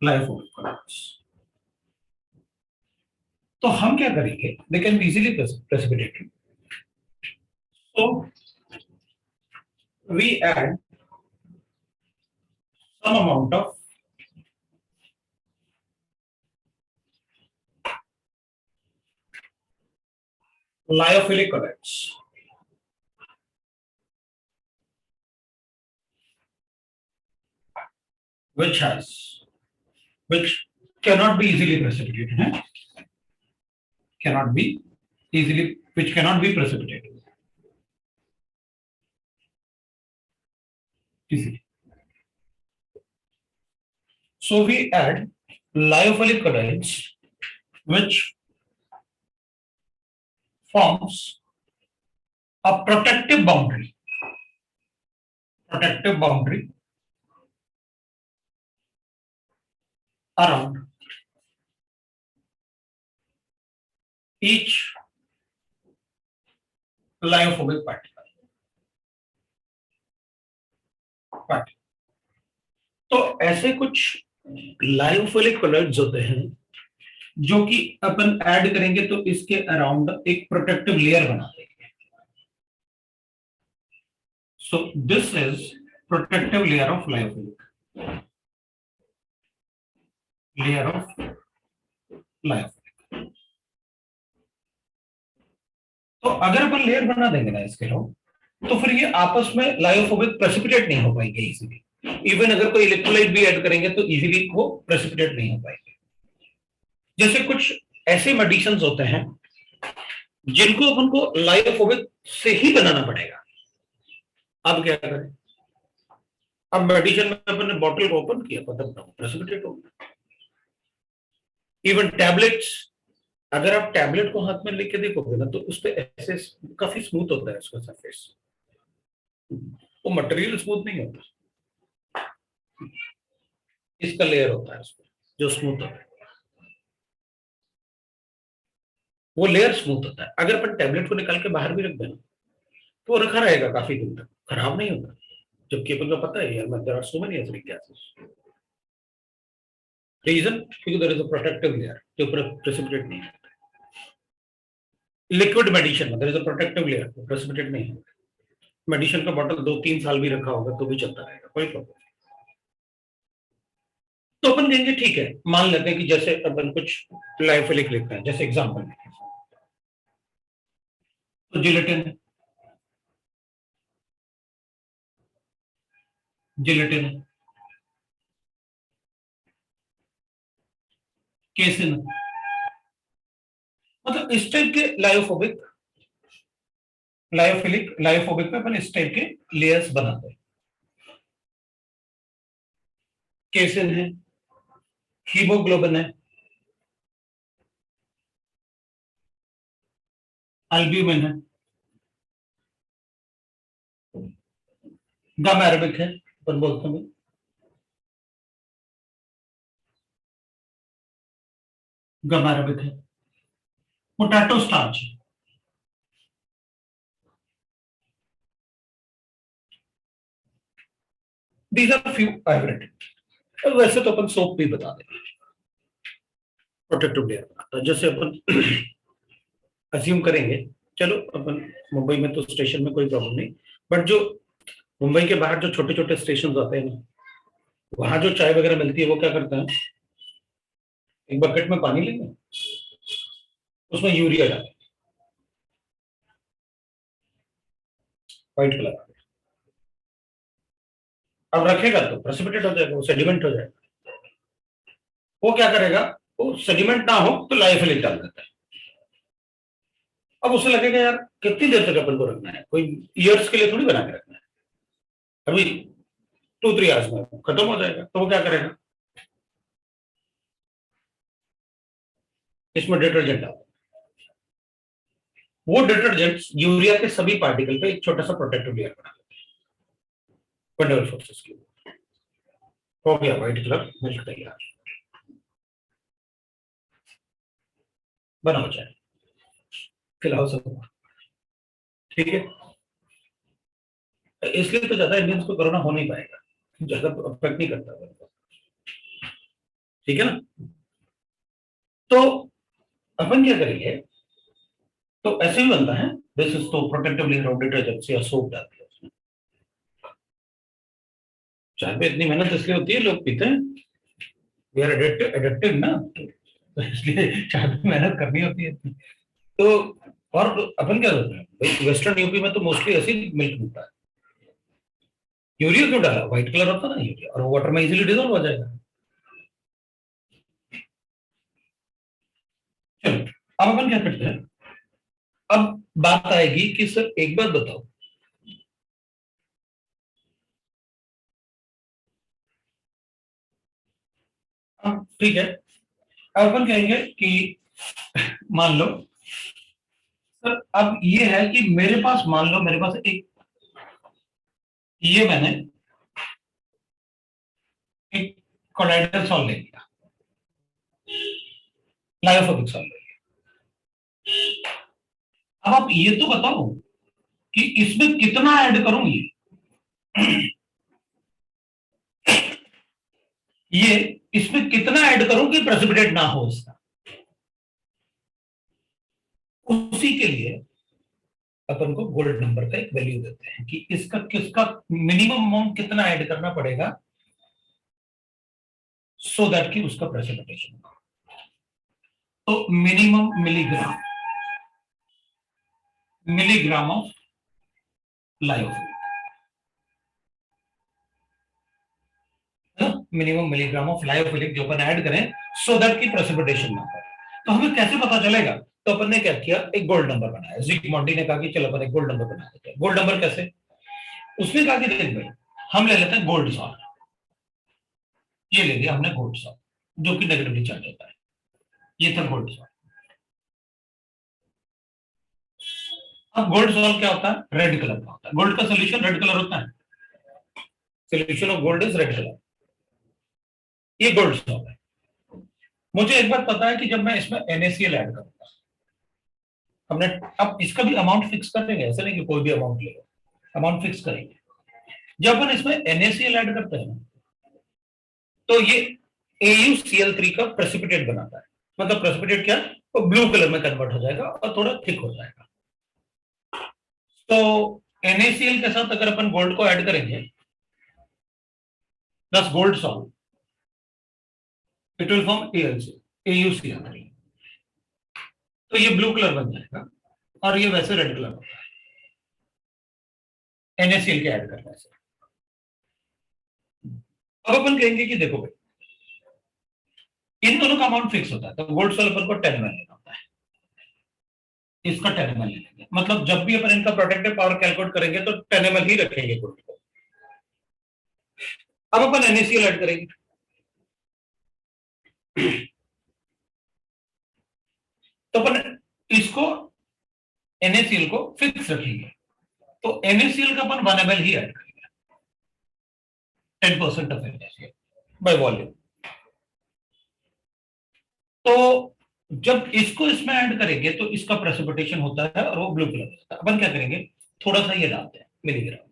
S1: लायोफिलिक colloids। तो हम क्या करेंगे, they can be easily precipitated, so we add some amount of lyophilic colloids, which has, which cannot be easily precipitated, cannot be easily, which cannot be precipitated easily. So we add lyophilic colloids, which forms a protective boundary around each lyophobic particle। तो ऐसे कुछ lyophilic colloids होते हैं जो कि अपन add करेंगे तो इसके अराउंड एक प्रोटेक्टिव लेयर बना देंगे। So this is protective layer of lyophilic, layer of lyophilic. तो अगर अपन लेयर बना देंगे ना इसके अराउंड, तो फिर ये आपस में लायोफोबिक प्रेसिपिटेट नहीं हो पाएंगे इजीली। इवन अगर कोई इलेक्ट्रोलाइट भी ऐड करेंगे तो इजीली वो प्रेसिपिटेट नहीं हो पाएंगे। जैसे कुछ ऐसे मेडिसिन्स होते हैं जिनको अपन को लायोफोबिक से ही बनाना पड़ेगा। अब क्या करें, अब मेडिसिन में अपन ने बॉटल को ओपन किया, पता प्रेसिपिटेट हो गया। इवन टैबलेट्स, अगर आप टैबलेट को हाथ में लेके देखोगे ना तो उस पर ऐसे काफी स्मूथ होता है उसका सरफेस, वो मटेरियल स्मूथ नहीं होता, इसका लेयर होता है उस पर जो स्मूथ होता है, वो लेयर स्मूथ होता है। अगर अपन टैबलेट को निकाल के बाहर भी रख देना तो वो रखा रहेगा काफी दिन तक, खराब नहीं होता। जबकि अपन को पता है यार, there are so many acidic gases, reason क्योंकि there is a protective layer जो प्रेसिपिटेट नहीं होता। लिक्विड मेडिसिन में there is a protective layer, precipitate नहीं होता। मेडिसिन का बॉटल 2-3 साल भी रखा होगा तो भी चलता रहेगा, कोई प्रॉब्लम। तो अपन कहेंगे ठीक है, मान लेते हैं कि जैसे अपन कुछ लायोफिलिक लिखते हैं, जैसे एग्जांपल में तो जिलेटिन, जिलेटिन, केसिन, मतलब इस टाइप के लायोफोबिक में अपन इस टाइप के लेयर्स बनाते हैं। केसिन है, हीमोग्लोबिन है, एल्ब्यूमिन है, गामा अरेबिक है, अपन बोलते हैं गामा अरेबिक है, पोटैटो स्टार्च है। These are few I have written. वैसे तो अपन सोप भी बता देंगे प्रोटेक्टिव लेयर बनाता है। जैसे अपन अज्यूम करेंगे, चलो अपन मुंबई में तो स्टेशन में कोई प्रॉब्लम नहीं, बट जो मुंबई के बाहर जो छोटे छोटे स्टेशन आते हैं ना, वहां जो चाय वगैरह मिलती है वो क्या करते हैं, एक बकेट में पानी लेंगे, उसमें यूरिया डालें, व्हाइट कलर। अब रखेगा तो प्रेसिपिटेट हो जाएगा, वो सेडिमेंट हो जाएगा। वो क्या करेगा, वो सेडिमेंट ना हो तो लाइफिलिक डाल देता है। अब उसे लगेगा यार कितनी देर तक अपन को रखना है, कोई ईयर्स के लिए थोड़ी बना के रखना है, अभी 2-3 आवर्स में खत्म हो जाएगा। तो वो क्या करेगा, इसमें डिटर्जेंट डाल, वो डिटर्जेंट यूरिया के सभी पार्टिकल पे एक छोटा सा प्रोटेक्टिव लेयर बना देते हैं वंडरफुल फोर्सेस की। हो गया व्हाइट कलर मिल्क तैयार, बनाओ चाहे, खिलाओ सबको, ठीक है। इसलिए तो ज्यादा इंडियंस को कोरोना हो नहीं पाएगा, ज्यादा अफेक्ट नहीं करता, ठीक है ना। तो अपन क्या करेंगे, तो ऐसे ही बनता है। दिस इज तो प्रोटेक्टिव लेयर ऑफ डिटर्जेंट या सोप डालते हैं उसमें। चाय पे इतनी मेहनत इसलिए होती है, लोग पीते हैं, वी आर एडिक्टिव ना, तो इसलिए चाय पे मेहनत करनी होती है। तो और अपन क्या करते हैं, वेस्टर्न यूपी में तो मोस्टली ऐसी मिल्क मिलता है। यूरिया क्यों डाला, व्हाइट कलर होता है ना यूरिया, और वाटर में इजीली डिजोल्व हो जाएगा। चलो, अब अपन क्या करते हैं, अब बात आएगी कि सर एक बात बताओ, हाँ ठीक है, अब अपन कहेंगे कि मान लो सर, अब ये है कि मेरे पास, मान लो मेरे पास एक, ये मैंने एक कोलाइडल सॉल्व ले लिया, लायोफोबिक सॉल्व ले लिया। अब आप ये तो बताओ कि इसमें कितना ऐड करूं, ये इसमें कितना ऐड करूं कि प्रेसिपिटेट ना हो इसका। उसी के लिए अपन को गोल्ड नंबर का एक वैल्यू देते हैं कि इसका किसका मिनिमम अमाउंट कितना ऐड करना पड़ेगा, सो दैट कि उसका प्रेसिपिटेशन हो। तो minimum milligram of lyophilic, minimum milligram of lyophilic जो अपन ऐड करें, सो दैट की प्रेसिपिटेशन ना हो। तो हमें कैसे पता चलेगा, तो अपन ने क्या किया, एक गोल्ड नंबर बनाया। जिगमॉन्टी ने कहा कि चलो अपन एक गोल्ड नंबर बना देते हैं। गोल्ड नंबर कैसे, उसने कहा कि देख भाई, हम ले लेते हैं गोल्ड सॉल्ट, ये ले लिया हमने गोल्ड सॉल्ट, जो कि नेगेटिवली चार्ज होता है, ये था गोल्ड सॉल्ट। अब गोल्ड सॉल्ट क्या होता है, रेड कलर का होता है, गोल्ड का सोल्यूशन रेड कलर होता है, solution of gold is red colour, ये गोल्ड सॉल्ट है। मुझे एक बात पता है कि जब मैं इसमें NaCl ऐड करूंगा, हमने, अब इसका भी अमाउंट फिक्स करेंगे, ऐसा नहीं कि कोई भी अमाउंट ले लो, अमाउंट फिक्स करेंगे। जब अपन इसमें NaCl ऐड करते हैं तो ये AuCl3 का प्रेसिपिटेट बनाता है। मतलब प्रेसिपिटेट क्या, वो ब्लू कलर में कन्वर्ट हो जाएगा और थोड़ा थिक हो जाएगा। तो NaCl के साथ अगर अपन गोल्ड को ऐड करेंगे plus gold salt, it will form AuCl3, तो ये ब्लू कलर बन जाएगा और ये वैसे रेड कलर होता है NaCl के ऐड करने से। अब अपन कहेंगे कि देखो भाई, इन दोनों का अमाउंट फिक्स होता है, तो गोल्ड सॉल्ट अपन को 10 ml लेना होता है, इसका 10 ml ले लेंगे। मतलब जब भी अपन इनका प्रोटेक्टिव पावर कैलकुलेट करेंगे तो 10 ml ही रखेंगे गोल्ड को। अब अपन NaCl ऐड करेंगे, तो अपन इसको NaCl को फिक्स रखेंगे, तो NaCl का अपन 1 ml ही ऐड करेंगे, 10% ऑफ NaCl बाय वॉल्यूम। तो जब इसको इसमें ऐड करेंगे तो इसका प्रेसिपिटेशन होता है और वो ब्लू कलर होता है। अपन क्या करेंगे, थोड़ा सा ये डालते हैं मिलीग्राम,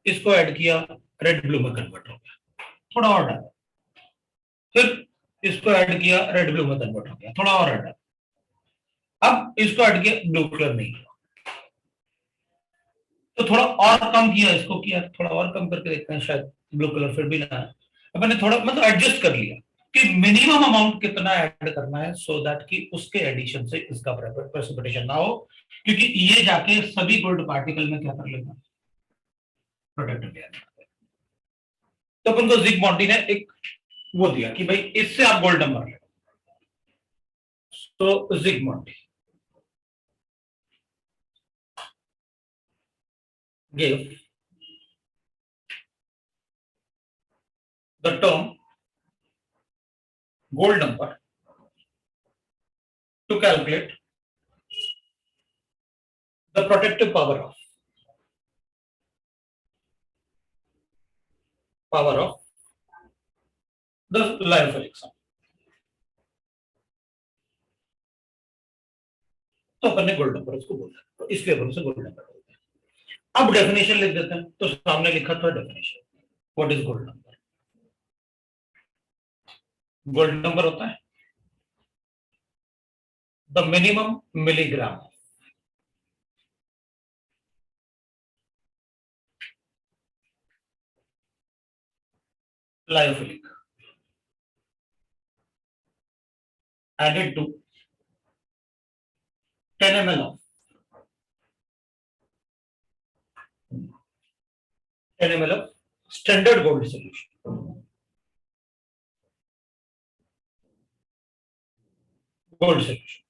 S1: इसको ऐड किया, रेड ब्लू में कन्वर्ट हो गया, थोड़ा और डाला, फिर इसको ऐड किया, रेड ब्लू में कन्वर्ट हो गया, थोड़ा और ऐड डाला, अब इसको ऐड किया, ब्लू कलर नहीं हुआ, तो थोड़ा और कम किया, इसको किया थोड़ा और कम करके देखते हैं, शायद ब्लू कलर फिर भी ना है। अपन ने थोड़ा मतलब एडजस्ट कर लिया, कि मिनिमम अमाउंट कितना ऐड करना है सो दैट कि उसके एडिशन से इसका प्रेसिपिटेशन ना हो, क्योंकि ये जाके सभी गोल्ड पार्टिकल में क्या कर लेगा, प्रोटेक्टेड लेयर। तो अपन को जिग ने एक वो दिया कि भाई इससे आप गोल्ड नंबर ले, तो zig gave the term gold number to calculate the protective power of the lyophiलिक sum। तो अपन ने गोल्ड नंबर उसको बोला, तो इसलिए अपन उसे गोल्ड नंबर बोलते हैं। अब डेफिनेशन लिख देते हैं, तो सामने लिखा था definition, what is gold number. Gold number होता है द मिनिमम मिलीग्राम lyophiलिक added to 10 ml of 10 ml of standard gold solution, gold solution,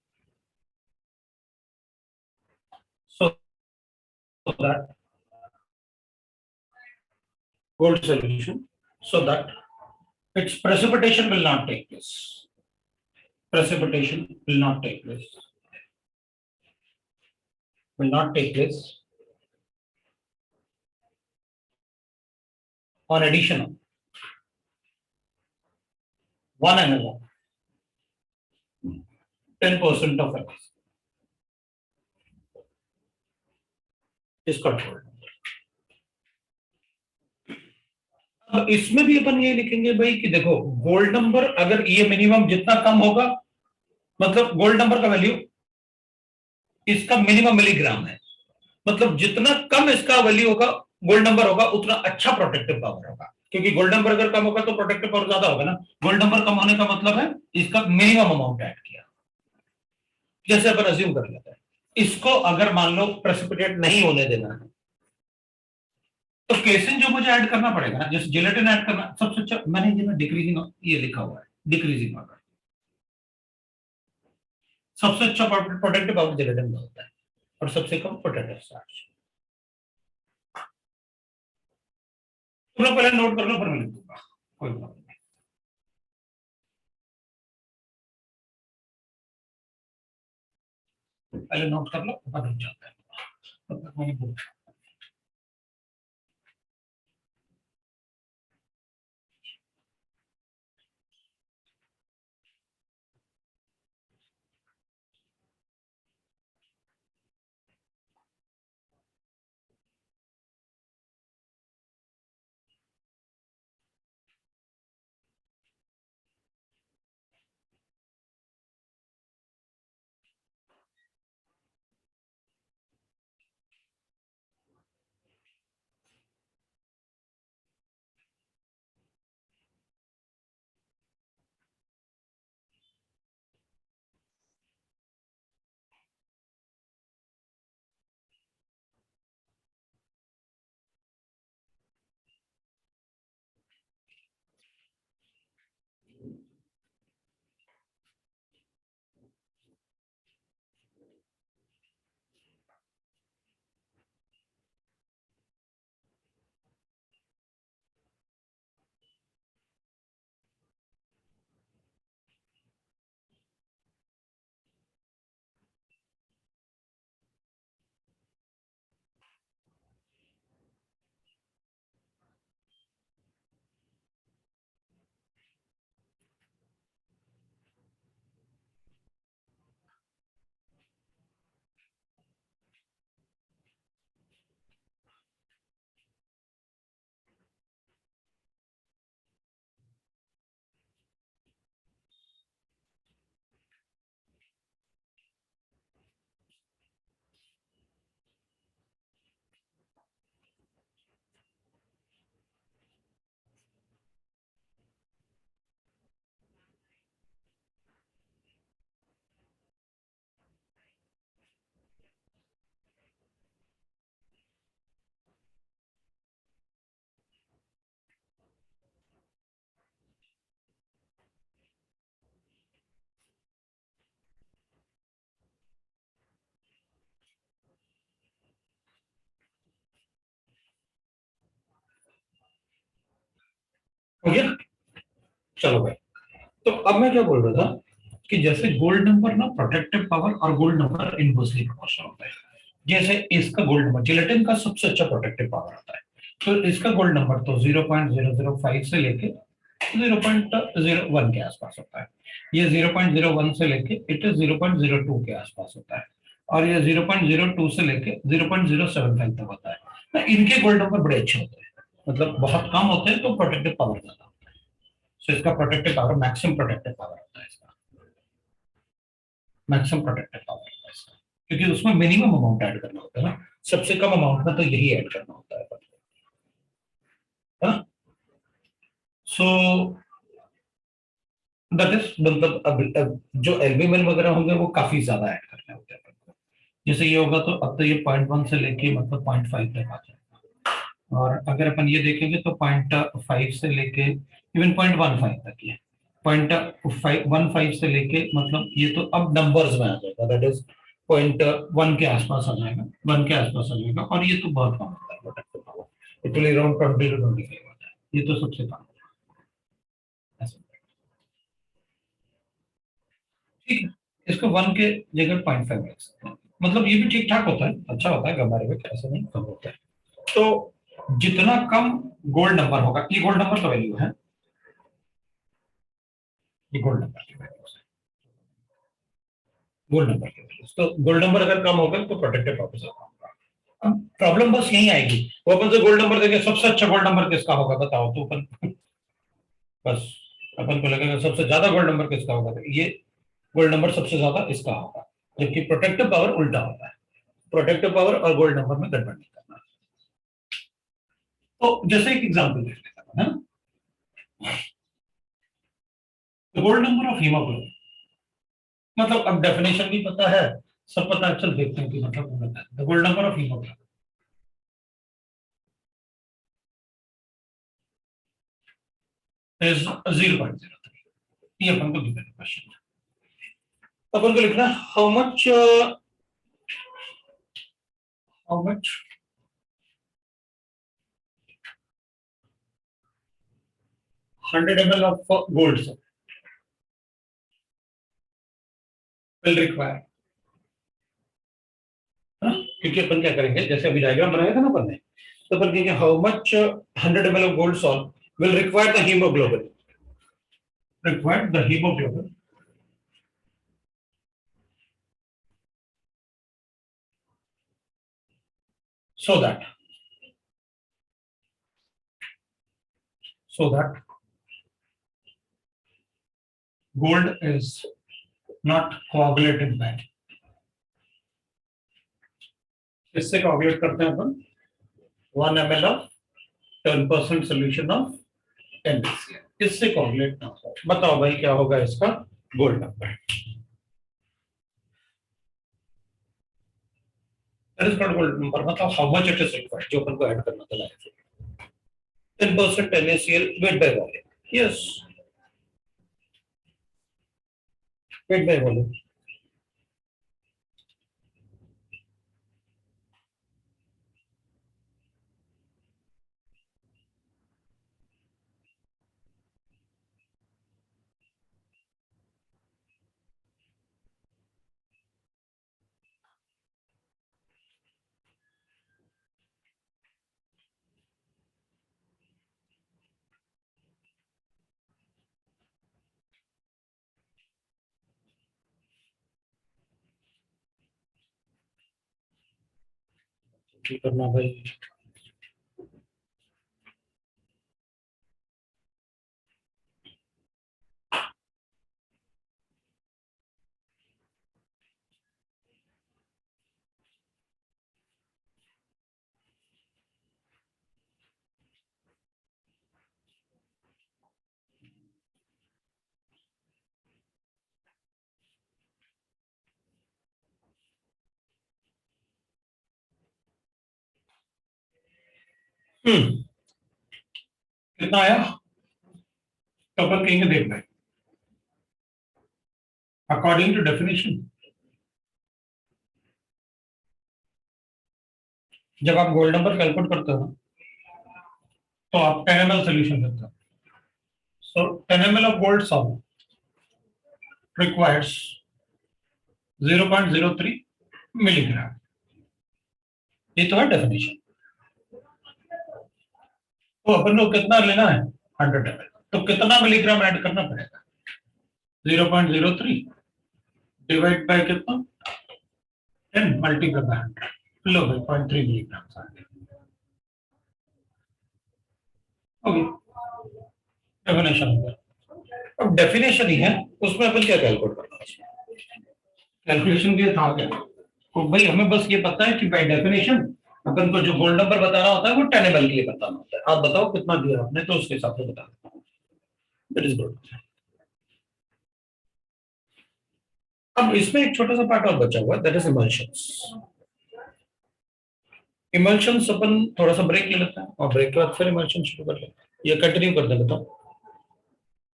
S1: so that gold solution, so that its precipitation will not take place. Precipitation will not take place. Will not take place on addition of 1 ml of 10% of X is controlled। अब इसमें भी अपन ये लिखेंगे भाई कि देखो gold number अगर ये मिनिमम जितना कम होगा, मतलब गोल्ड नंबर का वैल्यू इसका मिनिमम मिलीग्राम है, मतलब जितना कम इसका वैल्यू होगा, गोल्ड नंबर होगा, उतना अच्छा प्रोटेक्टिव पावर होगा, क्योंकि गोल्ड नंबर अगर कम होगा तो प्रोटेक्टिव पावर ज्यादा होगा ना। गोल्ड नंबर कम होने का मतलब है इसका मिनिमम अमाउंट ऐड किया। जैसे अपन अज्यूम कर लेते हैं इसको अगर मान लो प्रेसिपिटेट नहीं होने देना है, तो केसिन जो मुझे ऐड करना पड़ेगा ना, जैसे जिलेटिन ऐड करना सबसे अच्छा, मैंने ये ना डिक्रीजिंग ये लिखा हुआ है, डिक्रीजिंग ऑर्डर। सबसे अच्छा प्रोटेक्टिव पावर जिलेटिन का होता है और सबसे कम प्रोटेक्टिव स्टार्च। तुम लोग पहले नोट कर लो, फिर मैं लिख दूंगा, कोई प्रॉब्लम नहीं। पहले नोट कर लो, पता नहीं चलता है, तब तक मैं बोल। हो गया। चलो भाई, तो अब मैं क्या बोल रहा था कि जैसे गोल्ड नंबर ना प्रोटेक्टिव पावर और गोल्ड नंबर इनवर्सली प्रोपोर्शनल होता है। जैसे इसका गोल्ड नंबर जिलेटिन का सबसे अच्छा प्रोटेक्टिव पावर होता है, तो इसका गोल्ड नंबर तो 0.005 से लेके 0.01 के आसपास होता है। ये 0.01 से लेके इट इज 0.02 के आसपास होता है, और ये 0.02 से लेके 0.075 तक होता है ना। इनके गोल्ड नंबर बड़े अच्छे होते हैं, मतलब बहुत कम होते हैं तो प्रोटेक्टिव पावर ज्यादा होता है। सो इसका protective power maximum protective power होता है इसका, मैक्सिमम प्रोटेक्टिव पावर होता है इसका, क्योंकि उसमें मिनिमम अमाउंट ऐड करना होता है ना, सबसे कम अमाउंट में तो यही ऐड करना होता है। सो दैट इज मतलब अब जो एल्ब्यूमिन वगैरह होंगे वो काफी ज्यादा ऐड करने होते हैं अपन को। जैसे ये होगा तो अब तो ये 0.1 से लेके मतलब 0.5 तक आ जाएगा, और अगर अपन ये देखेंगे तो 0.5 से लेके इवन 0.15 तक ये 0.15 से लेके मतलब ये तो अब नंबर्स में आ जाएगा, दैट इज 0.1 के आसपास आ जाएगा, 1 के आसपास आ जाएगा, और ये तो बहुत कम होता है protective power, it will around 20 to 25 होता है, ये तो सबसे कम है ऐसा। ठीक है, इसको 1 के जगह 0.5 रख सकते हैं, मतलब ये भी ठीक ठाक होता है, अच्छा होता है, हमारे में ऐसा नहीं कम होता है। तो जितना कम गोल्ड नंबर होगा, ये गोल्ड नंबर का वैल्यू है, ये गोल्ड नंबर की वैल्यू है, गोल्ड नंबर की वैल्यू। तो गोल्ड नंबर अगर कम होगा तो प्रोटेक्टिव प्रॉपर्टी ज्यादा होगा। अब प्रॉब्लम बस यही आएगी, वो अपन से गोल्ड नंबर देखे सबसे अच्छा गोल्ड नंबर किसका होगा बताओ, तो अपन बस अपन को लगेगा सबसे ज्यादा गोल्ड नंबर किसका होगा, तो ये गोल्ड नंबर सबसे ज्यादा इसका होगा, जबकि प्रोटेक्टिव पावर उल्टा होता है, प्रोटेक्टिव पावर और गोल्ड नंबर में गड़बड़ नहीं करना। तो जैसे एक एग्जांपल देख लेता हूं, है ना, गोल्ड नंबर ऑफ हीमोग्लोबिन, मतलब अब डेफिनेशन भी पता है, सब पता है, चल देखते हैं कि मतलब the gold number of haemoglobin is 0.03, ये अपन को गिवन क्वेश्चन। अपन को लिखना how much 100 ml of gold will require, है ना, क्योंकि अपन क्या करेंगे, जैसे अभी डायग्राम बनाया था ना अपन ने, तो अपन कहेंगे how much 100 ml of gold salt will require the haemoglobin, required the hemoglobin so that so that gold is not coagulated back। इससे coagulate करते हैं अपन 1 ml of 10% solution of NaCl, इससे coagulate ना हो। बताओ भाई क्या होगा इसका gold number, that is not gold number, बताओ how much it is required, जो अपन को ऐड करना था life 10% NaCl weight by volume, yes, weight by volume। ठीक करना भाई। कितना आया, तो अपन कहेंगे देख भाई, अकॉर्डिंग टू डेफिनेशन, जब आप गोल्ड नंबर कैलकुलेट करते हो तो आप 10 ml सोल्यूशन लेते हो, So 10 ml of gold salt requires 0.03 milligram. ये तो है डेफिनेशन। तो अपन को कितना लेना है 100 ml, तो कितना मिलीग्राम ऐड करना पड़ेगा 0.03 डिवाइड बाय कितना 10 मल्टीप्लाई बाय 100 लो भाई 0.3 मिलीग्राम ओके डेफिनेशन हो गया। अब डेफिनेशन ही है उसमें अपन क्या कैलकुलेट करना है कैलकुलेशन के था क्या तो भाई हमें बस ये पता है कि बाय डेफिनेशन अपन को जो गोल्ड नंबर बताना होता है वो 10 ml के लिए बताना होता है। आप बताओ कितना दिया आपने तो उसके हिसाब से बता दो दैट इज गुड। अब इसमें एक छोटा सा पार्ट और बचा हुआ है दैट इज इमल्शंस। इमल्शंस अपन थोड़ा सा ब्रेक ले लेते हैं और ब्रेक के बाद फिर इमल्शन शुरू कर लेते हैं ये कंटिन्यू कर दें बताओ।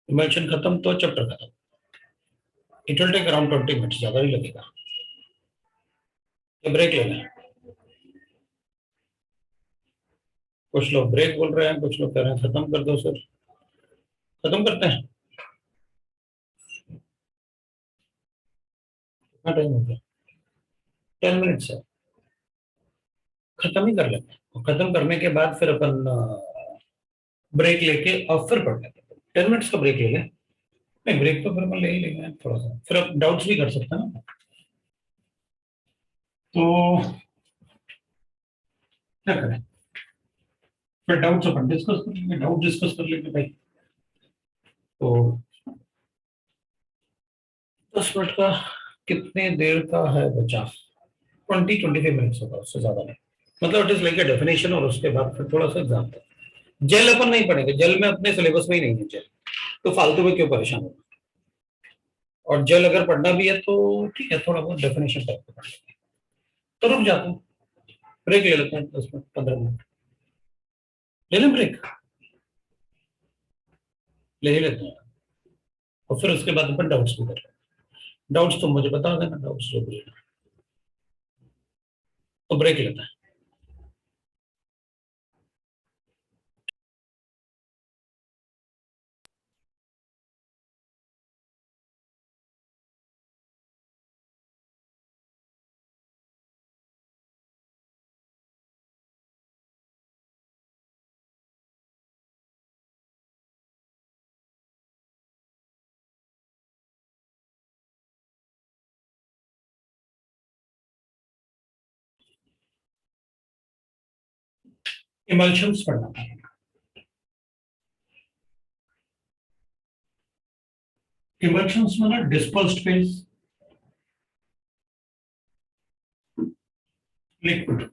S1: इमल्शन खत्म तो चैप्टर खत्म। It will take around 20 minutes ज्यादा नहीं लगेगा। ये ब्रेक लेना है। कुछ लोग ब्रेक बोल रहे हैं कुछ लोग कह रहे हैं खत्म कर दो सर। खत्म करते हैं कितना टाइम हो गया 10 मिनट्स है खत्म ही कर लेते हैं और खत्म करने के बाद फिर अपन ब्रेक लेके और फिर पढ़ लेते हैं 10 मिनट्स का ब्रेक ले लें। नहीं ब्रेक तो फिर अपन ले ही लेंगे थोड़ा सा फिर आप डाउट्स भी कर सकते हैं ना। तो क्या करें फिर डाउट्स अपन डिस्कस कर लेंगे डाउट डिस्कस कर लेंगे भाई। तो 10 मिनट का कितने देर का है बचा 20-25 मिनट्स होगा उससे ज्यादा नहीं। मतलब it is like a definition और उसके बाद फिर थोड़ा सा एग्जाम था। जेल अपन नहीं पढ़ेंगे जेल में अपने सिलेबस में ही नहीं है जेल तो फालतू में क्यों परेशान होगा। और जेल अगर पढ़ना भी है तो ठीक है थोड़ा बहुत डेफिनेशन टाइप का पढ़ लेंगे। तो रुक जाते हैं ब्रेक ले लेते हैं 10 मिनट 15 मिनट ले लें ब्रेक ले ही लेते हैं और फिर उसके बाद अपन डाउट्स भी कर लें। डाउट्स तो मुझे बता देना डाउट्स जो भी है तो ब्रेक लेते हैं। इमल्शंस पढ़ना पड़ेगा। इमल्शंस में ना डिस्पर्स्ड फेज लिक्विड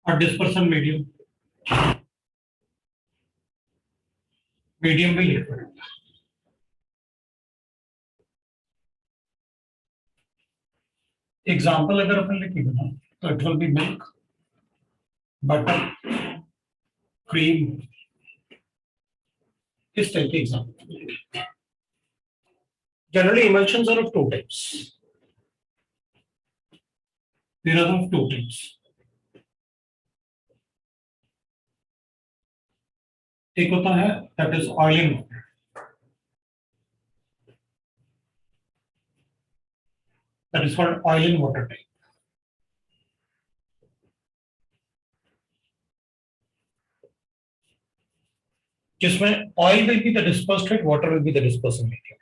S1: और डिस्पर्सन मीडियम मीडियम में लिक्विड। एग्जाम्पल अगर अपन लिखेंगे ना तो it will be milk butter cream इस टाइप के example. Generally emulsions are of two types. There are of two types. एक होता है that is oil in water that is called oil in water type. जिसमें oil will be the dispersed phase water will be the dispersion medium.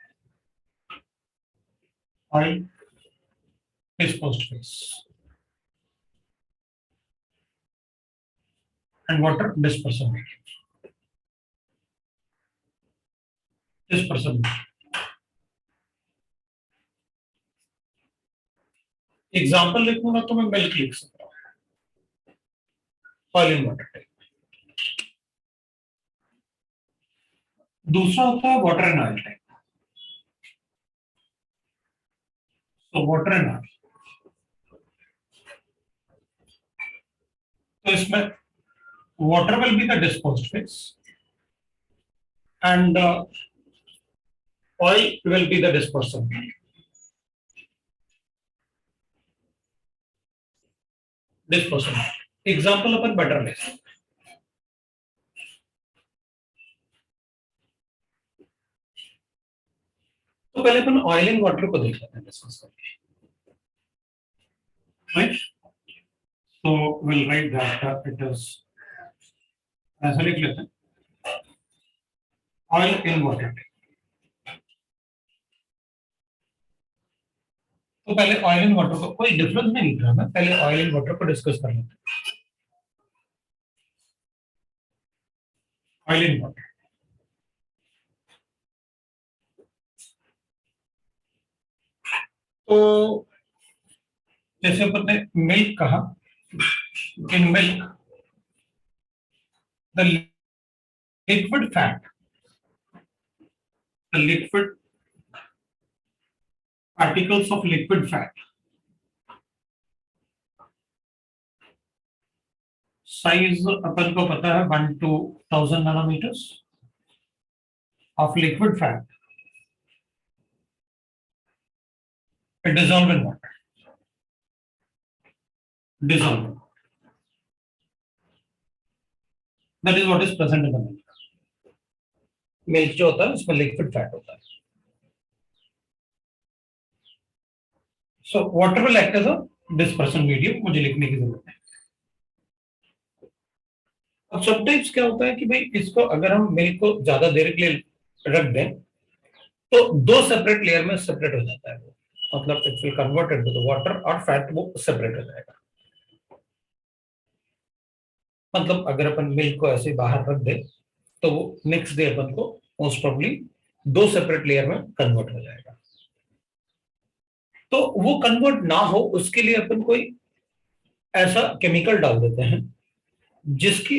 S1: Oil dispersed phase and water dispersion medium dispersion example लिखूंगा तो मैं milk लिख सकता हूँ oil in water type. दूसरा होता है वाटर एंड ऑयल टाइप। तो वाटर एंड ऑयल तो इसमें water will be the disposed phase and oil will be the dispersion. Dispersion example upon butter ले तो पहले अपन ऑयल एंड वाटर को देख लेते हैं डिस्कस करके, राइट। तो will write that it is, ऐसा लिख लेते हैं, ऑयल इन वाटर। तो पहले ऑयल एंड वाटर को, कोई डिफरेंस नहीं लिख रहा मैं, पहले ऑयल एंड वाटर को डिस्कस कर लेते हैं। ऑयल एंड वाटर, तो जैसे अपन ने मिल्क कहा, in milk the liquid fat, the liquid particles of liquid fat size अपन को पता है 1 to 1000 nanometers of liquid fat dissolved in water, dissolved, that is what is present in the milk. Milk जो होता है उसमें liquid fat होता है। So water will act as a dispersion medium, मुझे लिखने की जरूरत है। अब समटाइम्स क्या होता है कि भाई इसको अगर हम मिल्क को ज्यादा देर के लिए रख दें तो दो सेपरेट लेयर में सेपरेट हो जाता है वो, मतलब it will convert into the water और फैट वो सेपरेट हो जाएगा। मतलब अगर अपन मिल्क को ऐसे बाहर रख दे तो वो नेक्स्ट डे अपन को मोस्ट प्रोबेबली दो सेपरेट लेयर में कन्वर्ट हो जाएगा। तो वो कन्वर्ट ना हो उसके लिए अपन कोई ऐसा केमिकल डाल देते हैं जिसकी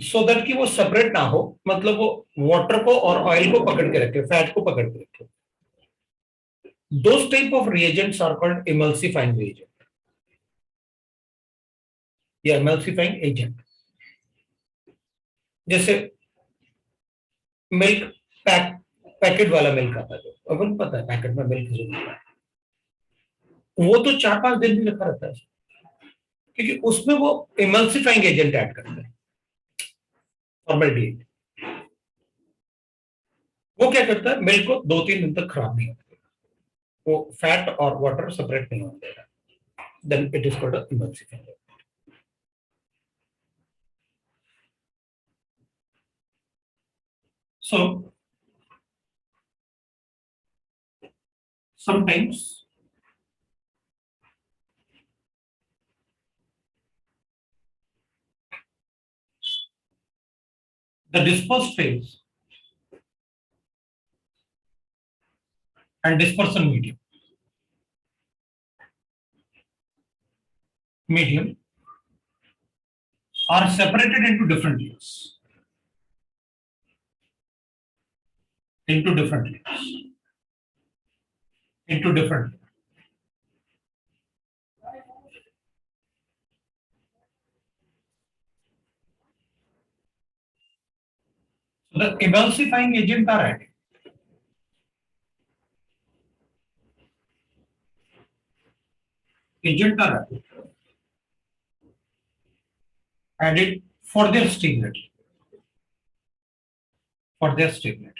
S1: सो दैट कि वो सेपरेट ना हो, मतलब वो वाटर को और ऑयल को पकड़ के रखे, फैट को पकड़ के रखे। Those type of reagents are called emulsifying reagent या emulsifying agent। जैसे मिल्क पैकेट वाला मिल्क आता है, जो अपन पता है पैकेट में मिल्क जो मिलता है वो तो 4-5 दिन भी रखा रहता है, क्योंकि उसमें वो emulsifying एजेंट ऐड करते हैं, फॉर्मेल्डिहाइड। वो क्या करता है, मिल्क को 2-3 दिन तक खराब नहीं होता, वो फैट और वाटर सेपरेट नहीं होने देगा, then it is called emulsifying। So sometimes the dispersed phase and dispersion medium are separated into different layers, into different layers, into different layers. So the emulsifying agent are added. Agent are added for their stability, for their stability.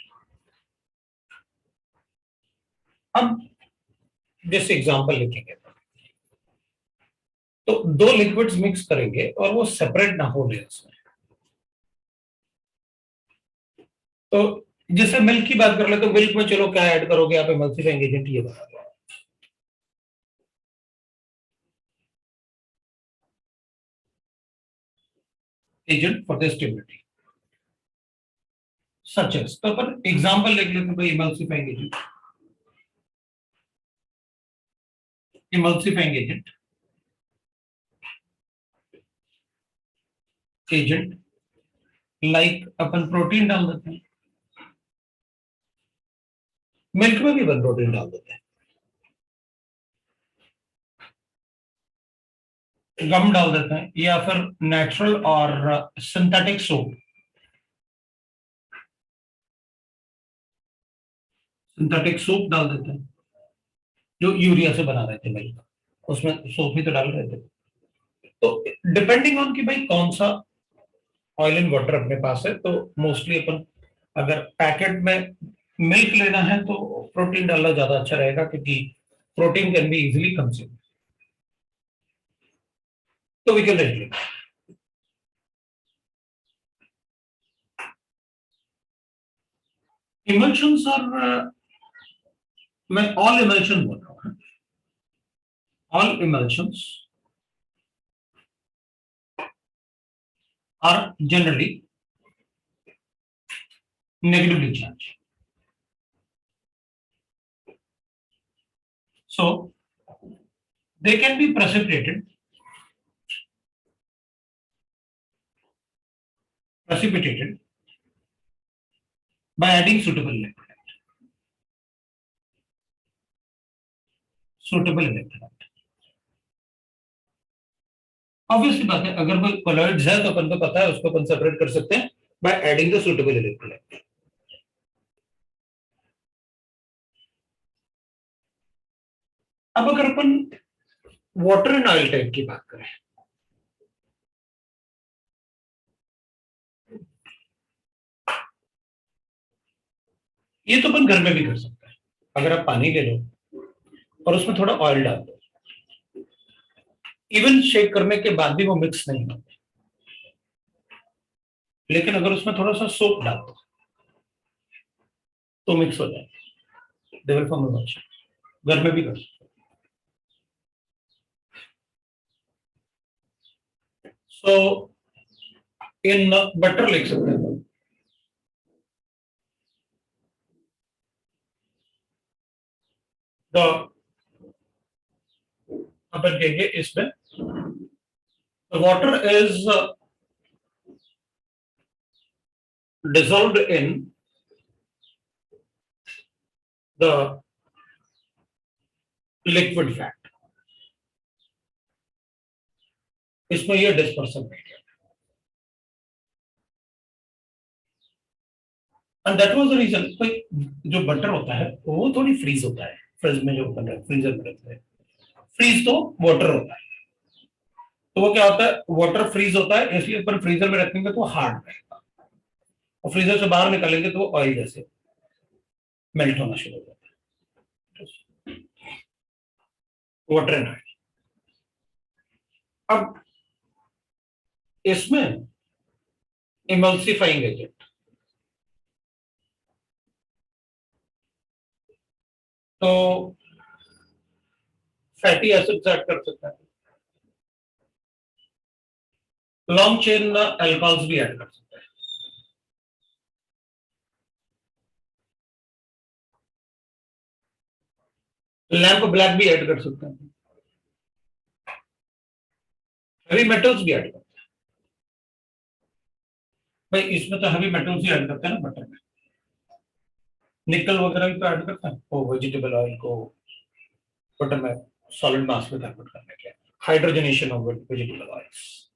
S1: अब जैसे example लिखेंगे तो दो liquids mix करेंगे और वो separate ना हो लेयर्स में। तो जैसे मिल्क की बात कर ले तो मिल्क में चलो क्या ऐड करोगे आप, emulsifying एजेंट ये बता दो। Agent for the stability such as, तो अपन एग्जांपल लिख लेते हैं भाई, emulsifying agent, emulsifying agent, agent like अपन प्रोटीन डाल देते हैं, मिल्क में भी अपन प्रोटीन डाल देते हैं, गम डाल देते हैं, या फिर नेचुरल और सिंथेटिक सोप, सिंथेटिक सोप डाल देते हैं, जो यूरिया से बना रहे थे मिल्क, उसमें सोप भी तो डाल रहे थे। तो डिपेंडिंग ऑन कि भाई कौन सा ऑयल एंड वाटर अपने पास है, तो मोस्टली अपन अगर पैकेट में मिल्क लेना है तो प्रोटीन डालना ज्यादा अच्छा रहेगा, क्योंकि protein can be easily consume, तो we can rate. Emulsions are, मैं ऑल इमल्शन बोल रहा हूँ, all emulsions are generally negatively charged. So they can be precipitated by adding suitable electrolyte. Suitable electrolyte. Obviously बात है, अगर कोई colloids है तो अपन को पता है उसको अपन सेपरेट कर सकते हैं by adding the suitable electrolyte. अब अगर अपन वाटर एंड ऑयल टाइप की बात करें, ये तो अपन घर में भी कर सकते हैं। अगर आप पानी ले लो और उसमें थोड़ा ऑयल डाल दो, इवन शेक करने के बाद भी वो मिक्स नहीं होते, लेकिन अगर उसमें थोड़ा सा सोप डाल दो तो मिक्स हो जाए, दे विल फॉर्म अ घर में भी कर सकते। सो इन बटर लिख सकते हैं, तो अपन कहेंगे इसमें water is dissolved in the liquid fat. इसमें ये dispersion medium, and that was the reason. जो बटर होता है वो थोड़ी फ्रीज होता है, फ्रिज में जो बन रहा है, फ्रीजर में रखते हैं, फ्रीज तो वाटर होता है, तो वो क्या होता है, वाटर फ्रीज होता है, इसलिए अपन फ्रीजर में रखेंगे तो हार्ड रहेगा, और फ्रीजर से बाहर निकालेंगे तो वो ऑयल जैसे मेल्ट होना शुरू हो जाता है, वाटर एंड ऑयल। अब इसमें इमल्सिफाइंग एजेंट, तो फैटी एसिड्स ऐड कर सकते हैं, लॉन्ग चेन अल्कोहल्स भी ऐड कर सकते हैं, लैंप ब्लैक भी ऐड कर सकते हैं, हेवी मेटल्स भी ऐड करते हैं। भाई इसमें तो हेवी मेटल्स ही ऐड करते हैं ना बटर में, निकल वगैरह भी तो ऐड करते हैं वो वेजिटेबल ऑयल को बटर में सॉलिड मास में कन्वर्ट करने के लिए, hydrogenation of vegetable oils,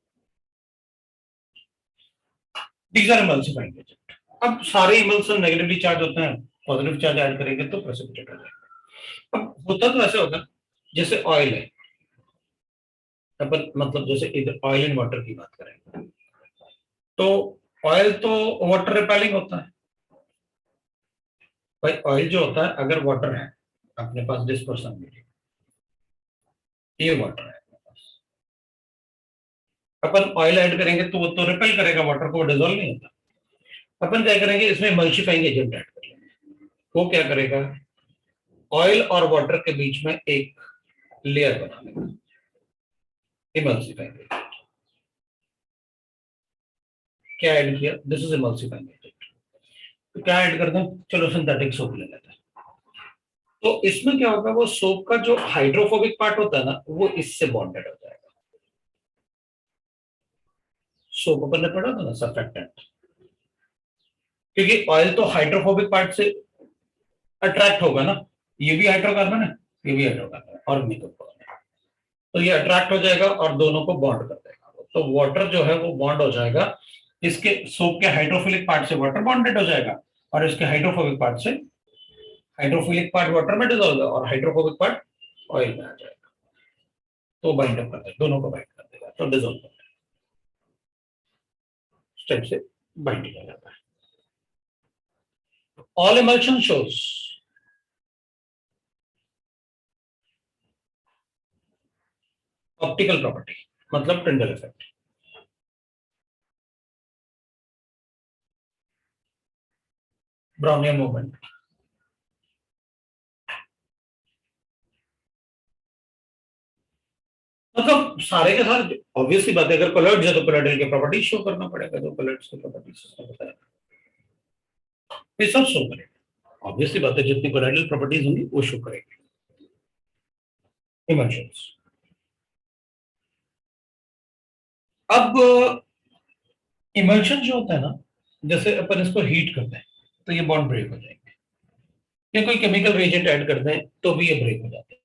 S1: these are emulsifying agent. अब सारे इमल्सन नेगेटिवली चार्ज होते हैं, पॉजिटिव चार्ज ऐड करेंगे तो प्रेसिपिटेट हो जाएगा। अब होता तो ऐसे होगा जैसे ऑयल है, अपन मतलब जैसे इधर ऑयल एंड वाटर की बात करें तो ऑयल तो वाटर रिपेलिंग होता है। भाई ऑयल जो होता है, अगर वाटर है अपने पास 10%, ये वाटर है अपने पास, अपन ऑयल ऐड करेंगे तो वो तो रिपेल करेगा वाटर को, वो डिजोल्व नहीं होता। अपन क्या करेंगे, इसमें मल्टीफाइंग एजेंट ऐड कर लेंगे, वो क्या करेगा, ऑयल और वाटर के बीच में एक लेयर बना लेगा, इमल्सिफाइंग एजेंट। क्या ऐड किया, दिस इज इमल्सिफाइंग एजेंट, तो क्या ऐड कर दें, चलो सिंथेटिक सोप ले लेते हैं। तो इसमें क्या होगा, वो सोप का जो हाइड्रोफोबिक पार्ट होता है ना, वो इससे बॉन्डेड हो जाएगा। सोप अपन ने पढ़ा था ना, सर्फेक्टेंट, क्योंकि ऑयल तो हाइड्रोफोबिक पार्ट से अट्रैक्ट होगा ना, ये भी हाइड्रोकार्बन है, ये भी हाइड्रोकार्बन है, ऑर्गेनिक कंपाउंड है, तो ये अट्रैक्ट हो जाएगा और दोनों को बॉन्ड कर देगा, तो वाटर जो है वो बॉन्ड हो जाएगा, इसके सोप के हाइड्रोफिलिक पार्ट से वाटर बॉन्डेड हो जाएगा, और इसके हाइड्रोफोबिक पार्ट से, हाइड्रोफिलिक पार्ट वाटर में डिसॉल्व होगा और हाइड्रोफोबिक पार्ट ऑयल में आ जाएगा, तो बाइंड अप कर देगा, दोनों को बाइंड कर देगा, तो डिसॉल्व कर देगा, स्टेप से बाइंडिंग हो जाता है। All emulsion shows optical property, मतलब टिंडल इफेक्ट। ब्राउनियन मूवमेंट, मतलब सारे के सारे ऑब्वियसली बात है, अगर कोलॉइड्स है तो कोलॉइडल की प्रॉपर्टी शो करना पड़ेगा, जो कोलॉइड्स की प्रॉपर्टीज बताया ये सब शो करेगा। ऑब्वियसली बात है, जितनी कोलॉइडल प्रॉपर्टीज होंगी वो शो करेगी इमल्शंस। अब इमल्शन जो होता है ना, जैसे अपन इसको हीट करते हैं तो ये बॉन्ड ब्रेक हो जाएंगे, या कोई केमिकल रिएजेंट ऐड कर दें तो भी ये ब्रेक हो जाते हैं।